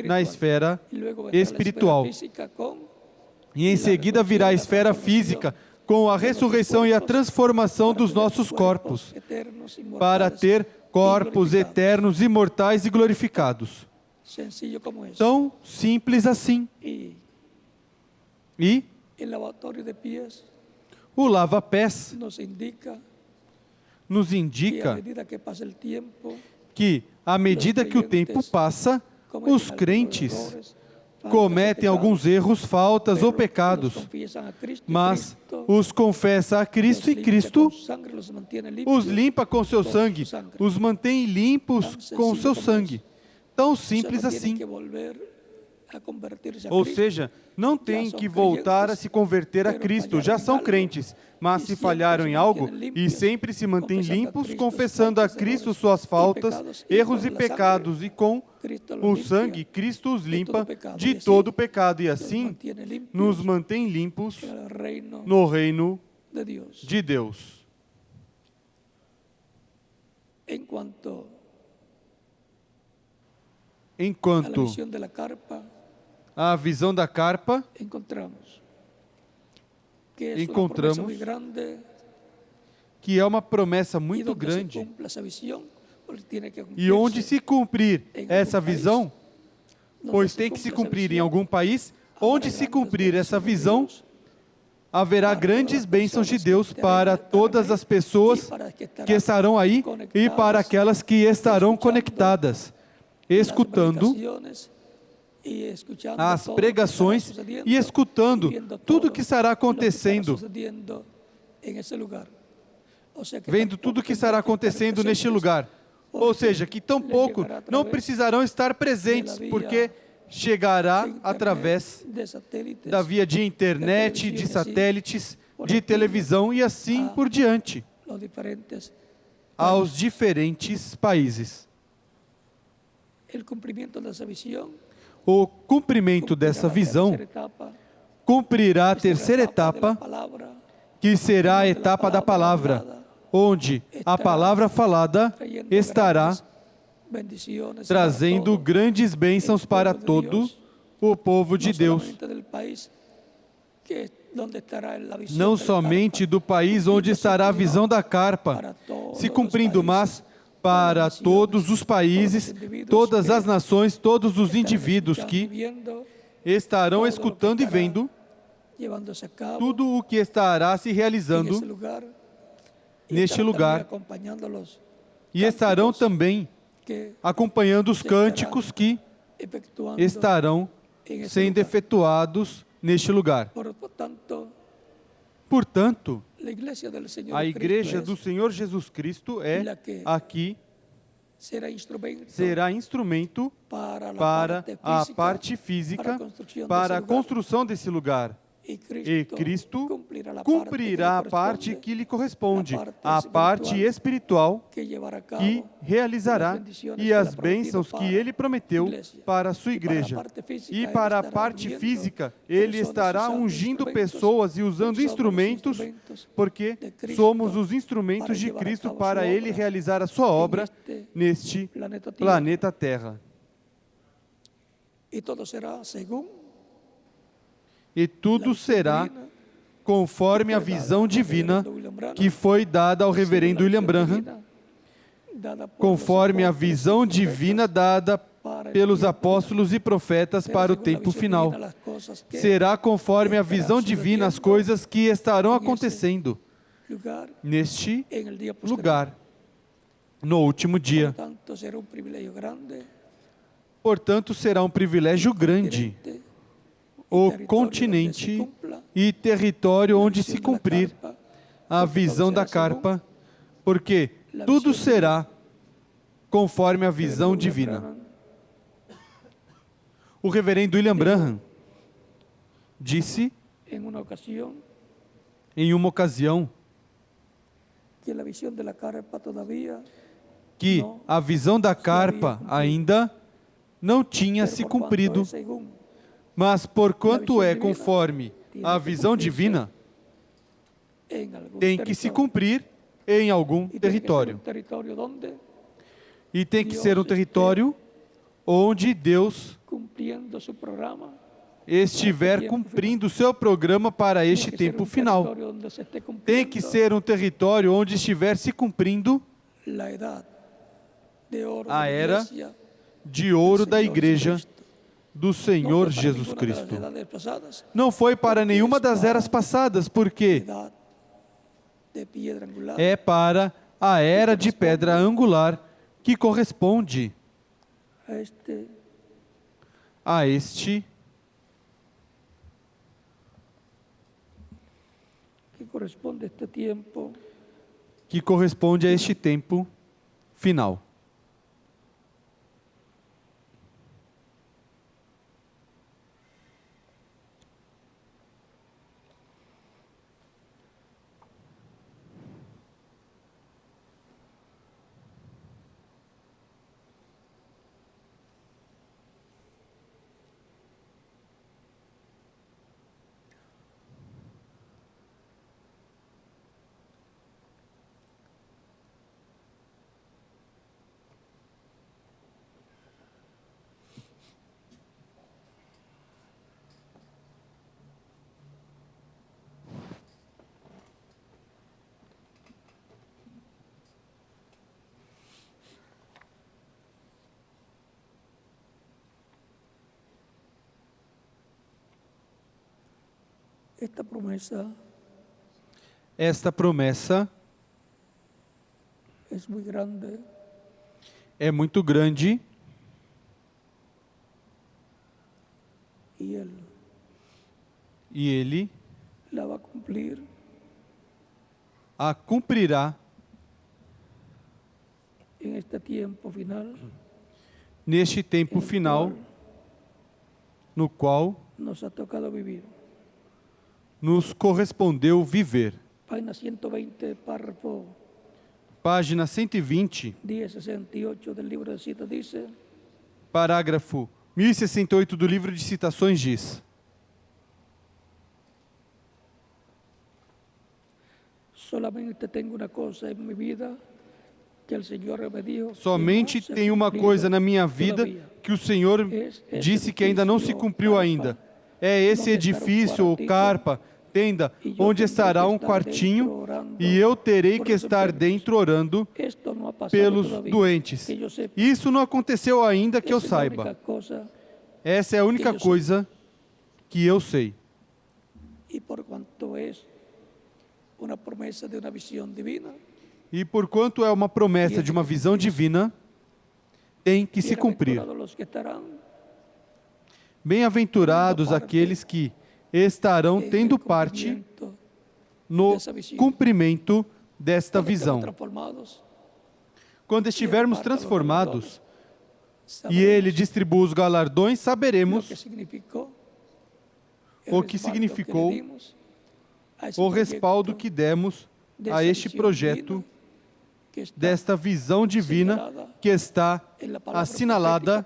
na esfera espiritual. E em seguida virá a esfera física, com a ressurreição e a transformação dos nossos corpos, para ter corpos eternos, imortais e glorificados. Sencillo como es. Tão simples assim. E El lavatorio de pies o lava-pés nos nos indica que a indica medida que pasa el tiempo, que, à medida que o tempo passa, os crentes cometem alguns erros, faltas ou pecados, mas os confessa a Cristo e Cristo os limpa com seu sangue, os mantém limpos com seu sangue. Tão simples assim. Ou seja, não tem que voltar a se converter a Cristo, já são crentes, mas se falharam em algo e sempre se mantêm limpos, confessando a Cristo suas faltas, erros e pecados, e com o sangue, Cristo os limpa de todo pecado, e assim nos mantém limpos no reino de Deus. Enquanto a visão da carpa, encontramos que é uma promessa muito grande. E onde se cumprir essa visão, pois tem que se cumprir em algum país, onde se cumprir essa visão, haverá grandes bênçãos de Deus para todas as pessoas que estarão aí e para aquelas que estarão conectadas, escutando as pregações e escutando tudo o que estará acontecendo, vendo tudo o que estará acontecendo neste lugar. Ou seja, que tampouco não precisarão estar presentes, porque chegará através da via de internet, de satélites, de televisão e assim por diante, aos diferentes países. O cumprimento dessa visão cumprirá a terceira etapa, que será a etapa da palavra, onde a palavra falada estará trazendo grandes bênçãos para todo o povo de Deus. Não somente do país onde estará a visão da carpa se cumprindo, mas para todos os países, todas as nações, todos os indivíduos que estarão escutando e vendo tudo o que estará se realizando neste lugar. E estarão também acompanhando os cânticos que estarão sendo efetuados neste lugar. Portanto, a Igreja do Senhor Jesus Cristo é aqui, será instrumento para a parte física, para a construção desse lugar. E Cristo cumprirá a parte que lhe corresponde, a parte espiritual que realizará e as bênçãos que ele prometeu para a sua igreja. E para a parte física, ele estará ungindo pessoas e usando instrumentos, porque somos os instrumentos de Cristo para ele realizar a sua obra neste planeta Terra. E tudo será conforme a visão divina que foi dada ao reverendo William Branham, conforme a visão divina dada pelos apóstolos e profetas para o tempo final. Será conforme a visão divina as coisas que estarão acontecendo neste lugar, no último dia. Portanto, será um privilégio grande o continente e território onde se cumprir a visão da carpa, porque tudo será conforme a visão divina. O reverendo William Branham disse em uma ocasião que a visão da carpa ainda não tinha se cumprido, mas porquanto é conforme a visão divina, tem que se cumprir em algum território. E tem que ser um território onde Deus estiver cumprindo o seu programa para este tempo final. Tem que ser um território onde estiver se cumprindo a era de ouro da igreja do Senhor Jesus Cristo. Não foi para nenhuma das eras passadas, porque é para a era de pedra angular que corresponde a este tempo final. Esta promessa é muito grande e Ele a cumprirá neste tempo final, no qual nos correspondeu viver. Página 120, parágrafo 1068 do livro de citações diz: somente tem uma coisa na minha vida que o Senhor disse que ainda não se cumpriu ainda. É esse edifício ou carpa, tenda, onde estará um quartinho e eu terei que estar dentro orando pelos doentes. Isso não aconteceu ainda que eu saiba. Essa é a única coisa que eu sei. E porquanto é uma promessa de uma visão divina, tem que se cumprir. Bem-aventurados aqueles que estarão tendo parte no cumprimento desta visão. Quando estivermos transformados e Ele distribua os galardões, saberemos o que significou o respaldo que demos a este projeto, desta visão divina que está assinalada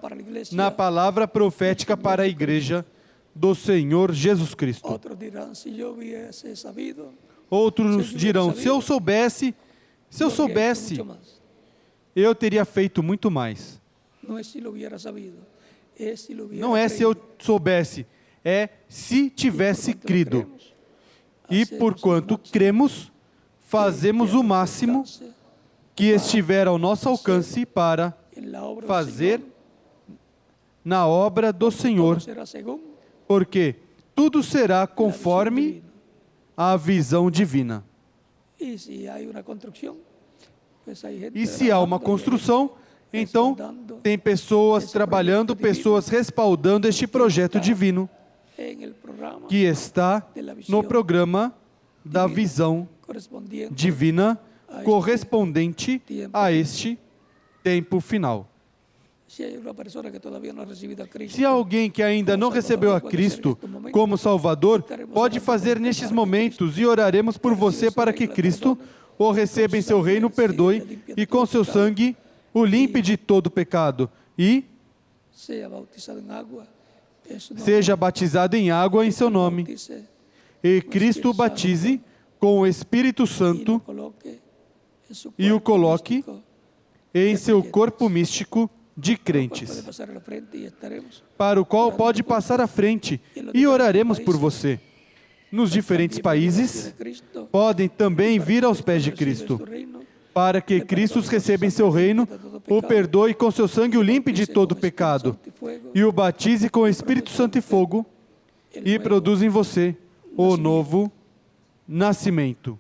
na palavra profética para a Igreja do Senhor Jesus Cristo. Otros dirán, si yo hubiese sabido, Outros dirão, se eu soubesse, yo hubiera hecho mucho más. eu teria feito muito mais. No es si lo hubiera sabido, es si lo hubiera Não é se eu creído. soubesse, é se tivesse Porquanto lo crido. creemos, E hacemos porquanto o máximo cremos, fazemos que o a nuestro máximo alcance que estiver ao nosso alcance para en la obra del fazer Señor, na obra do todo Senhor, será según porque tudo será la visión conforme divina. a visão divina. Y si hay una construcción, pues hay gente E se há uma trabajando y construção, então respaldando tem pessoas trabalhando, pessoas respaldando este projeto divino en el programa que está no programa da visão correspondiente divina correspondente a este tempo final. si hay una persona que todavía no ha recibido a Cristo. Se há alguém que ainda não recebeu a Cristo como Salvador, pode fazer nestes momentos e oraremos por você para que Cristo o receba em seu reino, perdoe e com seu sangue o limpe de todo pecado e sea bautizado en agua, eso no seja batizado em água em seu nome. bautice E Cristo o batize com o Espírito y lo Santo coloque en su e o cuerpo coloque místico, em seu corpo místico de al cual puede crentes, pasar a la frente y estaremos para o qual pode passar à frente e oraremos por você. Nos diferentes países, podem também vir aos pés de Cristo, para que Cristo os receba em seu reino, o perdoe com seu sangue o limpe de todo pecado, e o batize com o Espírito Santo e fogo, e produza em você o novo nascimento.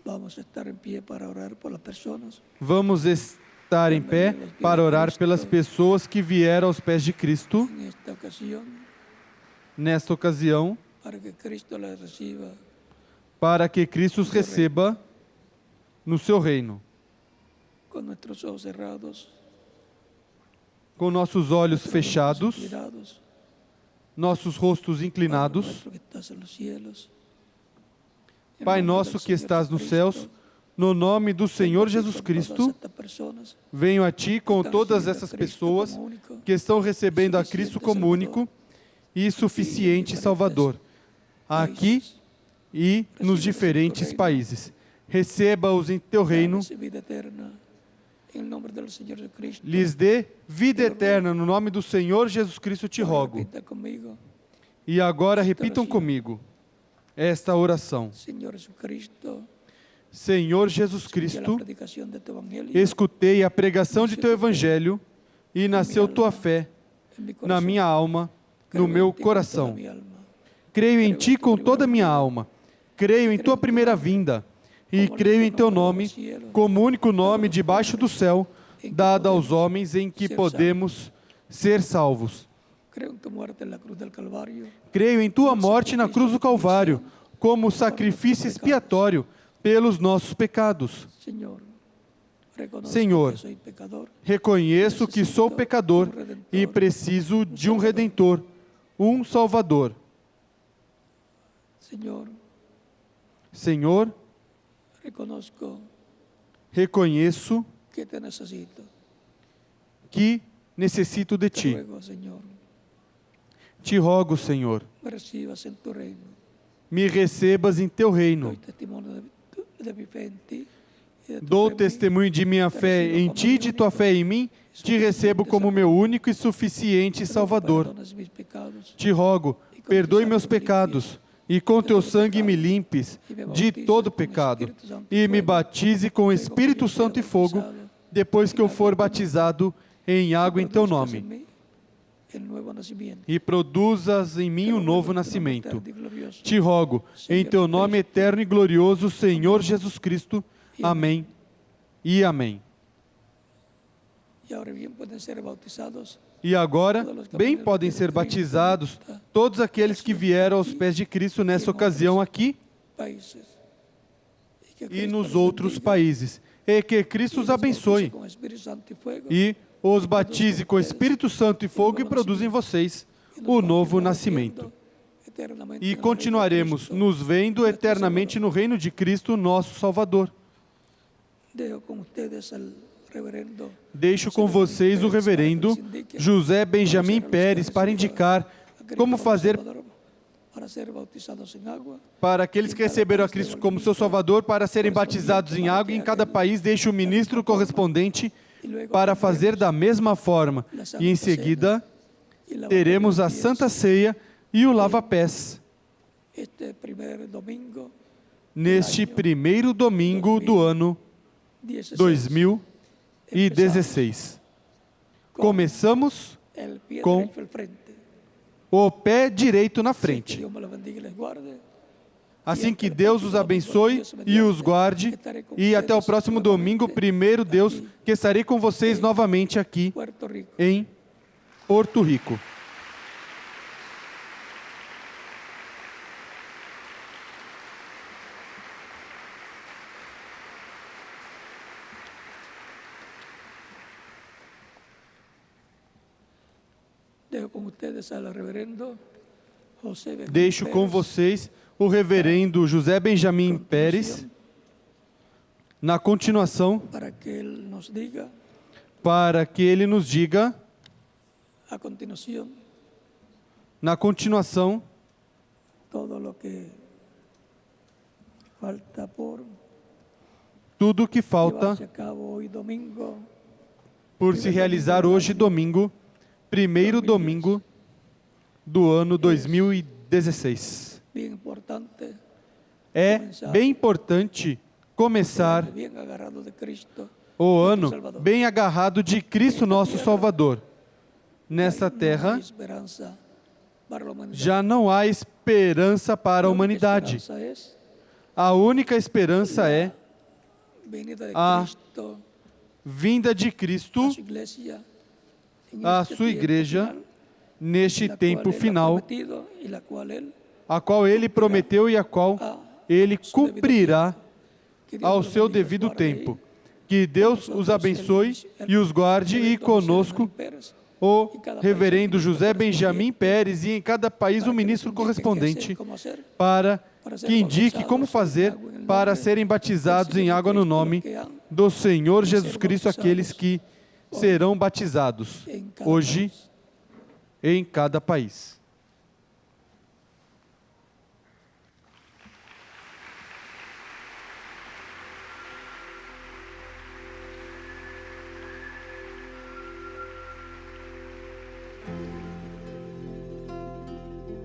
Vamos a estar en pie para orar por las personas. Vamos estar em pé para orar pelas pessoas que vieram aos pés de Cristo En esta ocasión, nesta ocasião, para que Cristo las reciba para que Cristo os receba no seu reino. con nuestros ojos cerrados, Com nossos olhos nuestros fechados, rostros inclinados, nossos rostos Padre inclinados. nuestro que estás en los cielos, en Pai nombre nosso del que Señor estás nos Jesucristo, céus, no nome do vengo Senhor a ti Jesus con Cristo, todas estas personas venho a Ti com que todas están essas recibiendo a Cristo pessoas como único que estão recebendo a Cristo suficiente como único e suficiente Salvador, aqui países, e nos diferentes países. Receba-os em Teu reino, dales vida eterna, en el nombre del Señor Jesucristo. lhes dê vida eterna, no nome do Senhor Jesus Cristo te rogo. Repita conmigo, E agora repitam comigo esta oração. Señor Jesucristo, Senhor Jesus y a la Cristo, predicación de tu evangelio escutei a pregação de Teu Evangelho e nasceu Tua fé en mi na corazón. minha alma, Creo no en meu ti con toda coração. mi alma. Creio em Ti com toda a minha alma. Creio em Tua primeira vinda. E creio em Teu nome, como único nome debaixo do céu, dado aos homens em que podemos ser salvos. Creo en tu muerte en la cruz del Calvario, Creio em Tua morte na cruz do Calvário, como sacrifício expiatório pelos nossos pecados. Señor. Reconozco Señor, que soy pecador, Reconheço que sou pecador e preciso de um Redentor, um Salvador. Señor. Senhor, Reconozco reconheço que te necesito. que necessito de Te Ti. ruego, Señor, Te rogo, Senhor, me recibas en tu reino. me recebas em Teu reino. Doy testimonio de mi fe en ti y de tu Dou fe en mí. testemunho de minha fé em Ti, de Tua fé em mim. Te recebo como meu único e suficiente Salvador. Perdonas mis pecados Te rogo, perdoe meus pecados e com Teu sangue me limpes de todo pecado e me batize com o Espírito Santo e fogo depois que eu for batizado em água em Teu produzcas en nome. mí el nuevo nacimiento. E produzas em mim o novo nascimento. Eterno y glorioso. Te rogo, em Teu nome eterno e glorioso, Senhor Jesus Cristo. Amém e amém. Y ahora bien pueden ser bautizados E agora, bem podem ser batizados todos aqueles que vieram aos pés de Cristo nessa ocasião aqui países y e nos outros países. E que Cristo os abençoe e os batize com Espírito Santo e fogo e produza em vocês o novo nascimento. E continuaremos nos vendo eternamente no reino de Cristo, nosso Salvador. Deixo com vocês o reverendo José Benjamin Pérez para indicar como fazer para aqueles que receberam a Cristo como seu Salvador para serem batizados em água, e em cada país deixe o ministro correspondente para fazer da mesma forma. E em seguida teremos a Santa Ceia e o lava-pés. Neste primeiro domingo do ano 2016. Começamos com o pé direito na frente. Assim que Deus os abençoe e os guarde, e até o próximo domingo, primeiro Deus, que estarei com vocês novamente aqui em Porto Rico. Deixo com vocês o reverendo José Benjamin Pérez, na continuação, para que ele nos diga, na continuação, tudo o que falta por se realizar hoje, domingo, primeiro domingo do ano 2016. É bem importante começar o ano bem agarrado de Cristo nosso Salvador. Nessa terra já não há esperança para a humanidade. A única esperança é a vinda de Cristo à sua igreja neste tempo final, a qual Ele prometeu e a qual Ele cumprirá ao seu devido tempo. Que Deus os abençoe e os guarde, e conosco o reverendo José Benjamin Pérez, e em cada país o ministro correspondente, para que indique como fazer para serem batizados em água no nome do Senhor Jesus Cristo, aqueles que serão batizados hoje em cada país.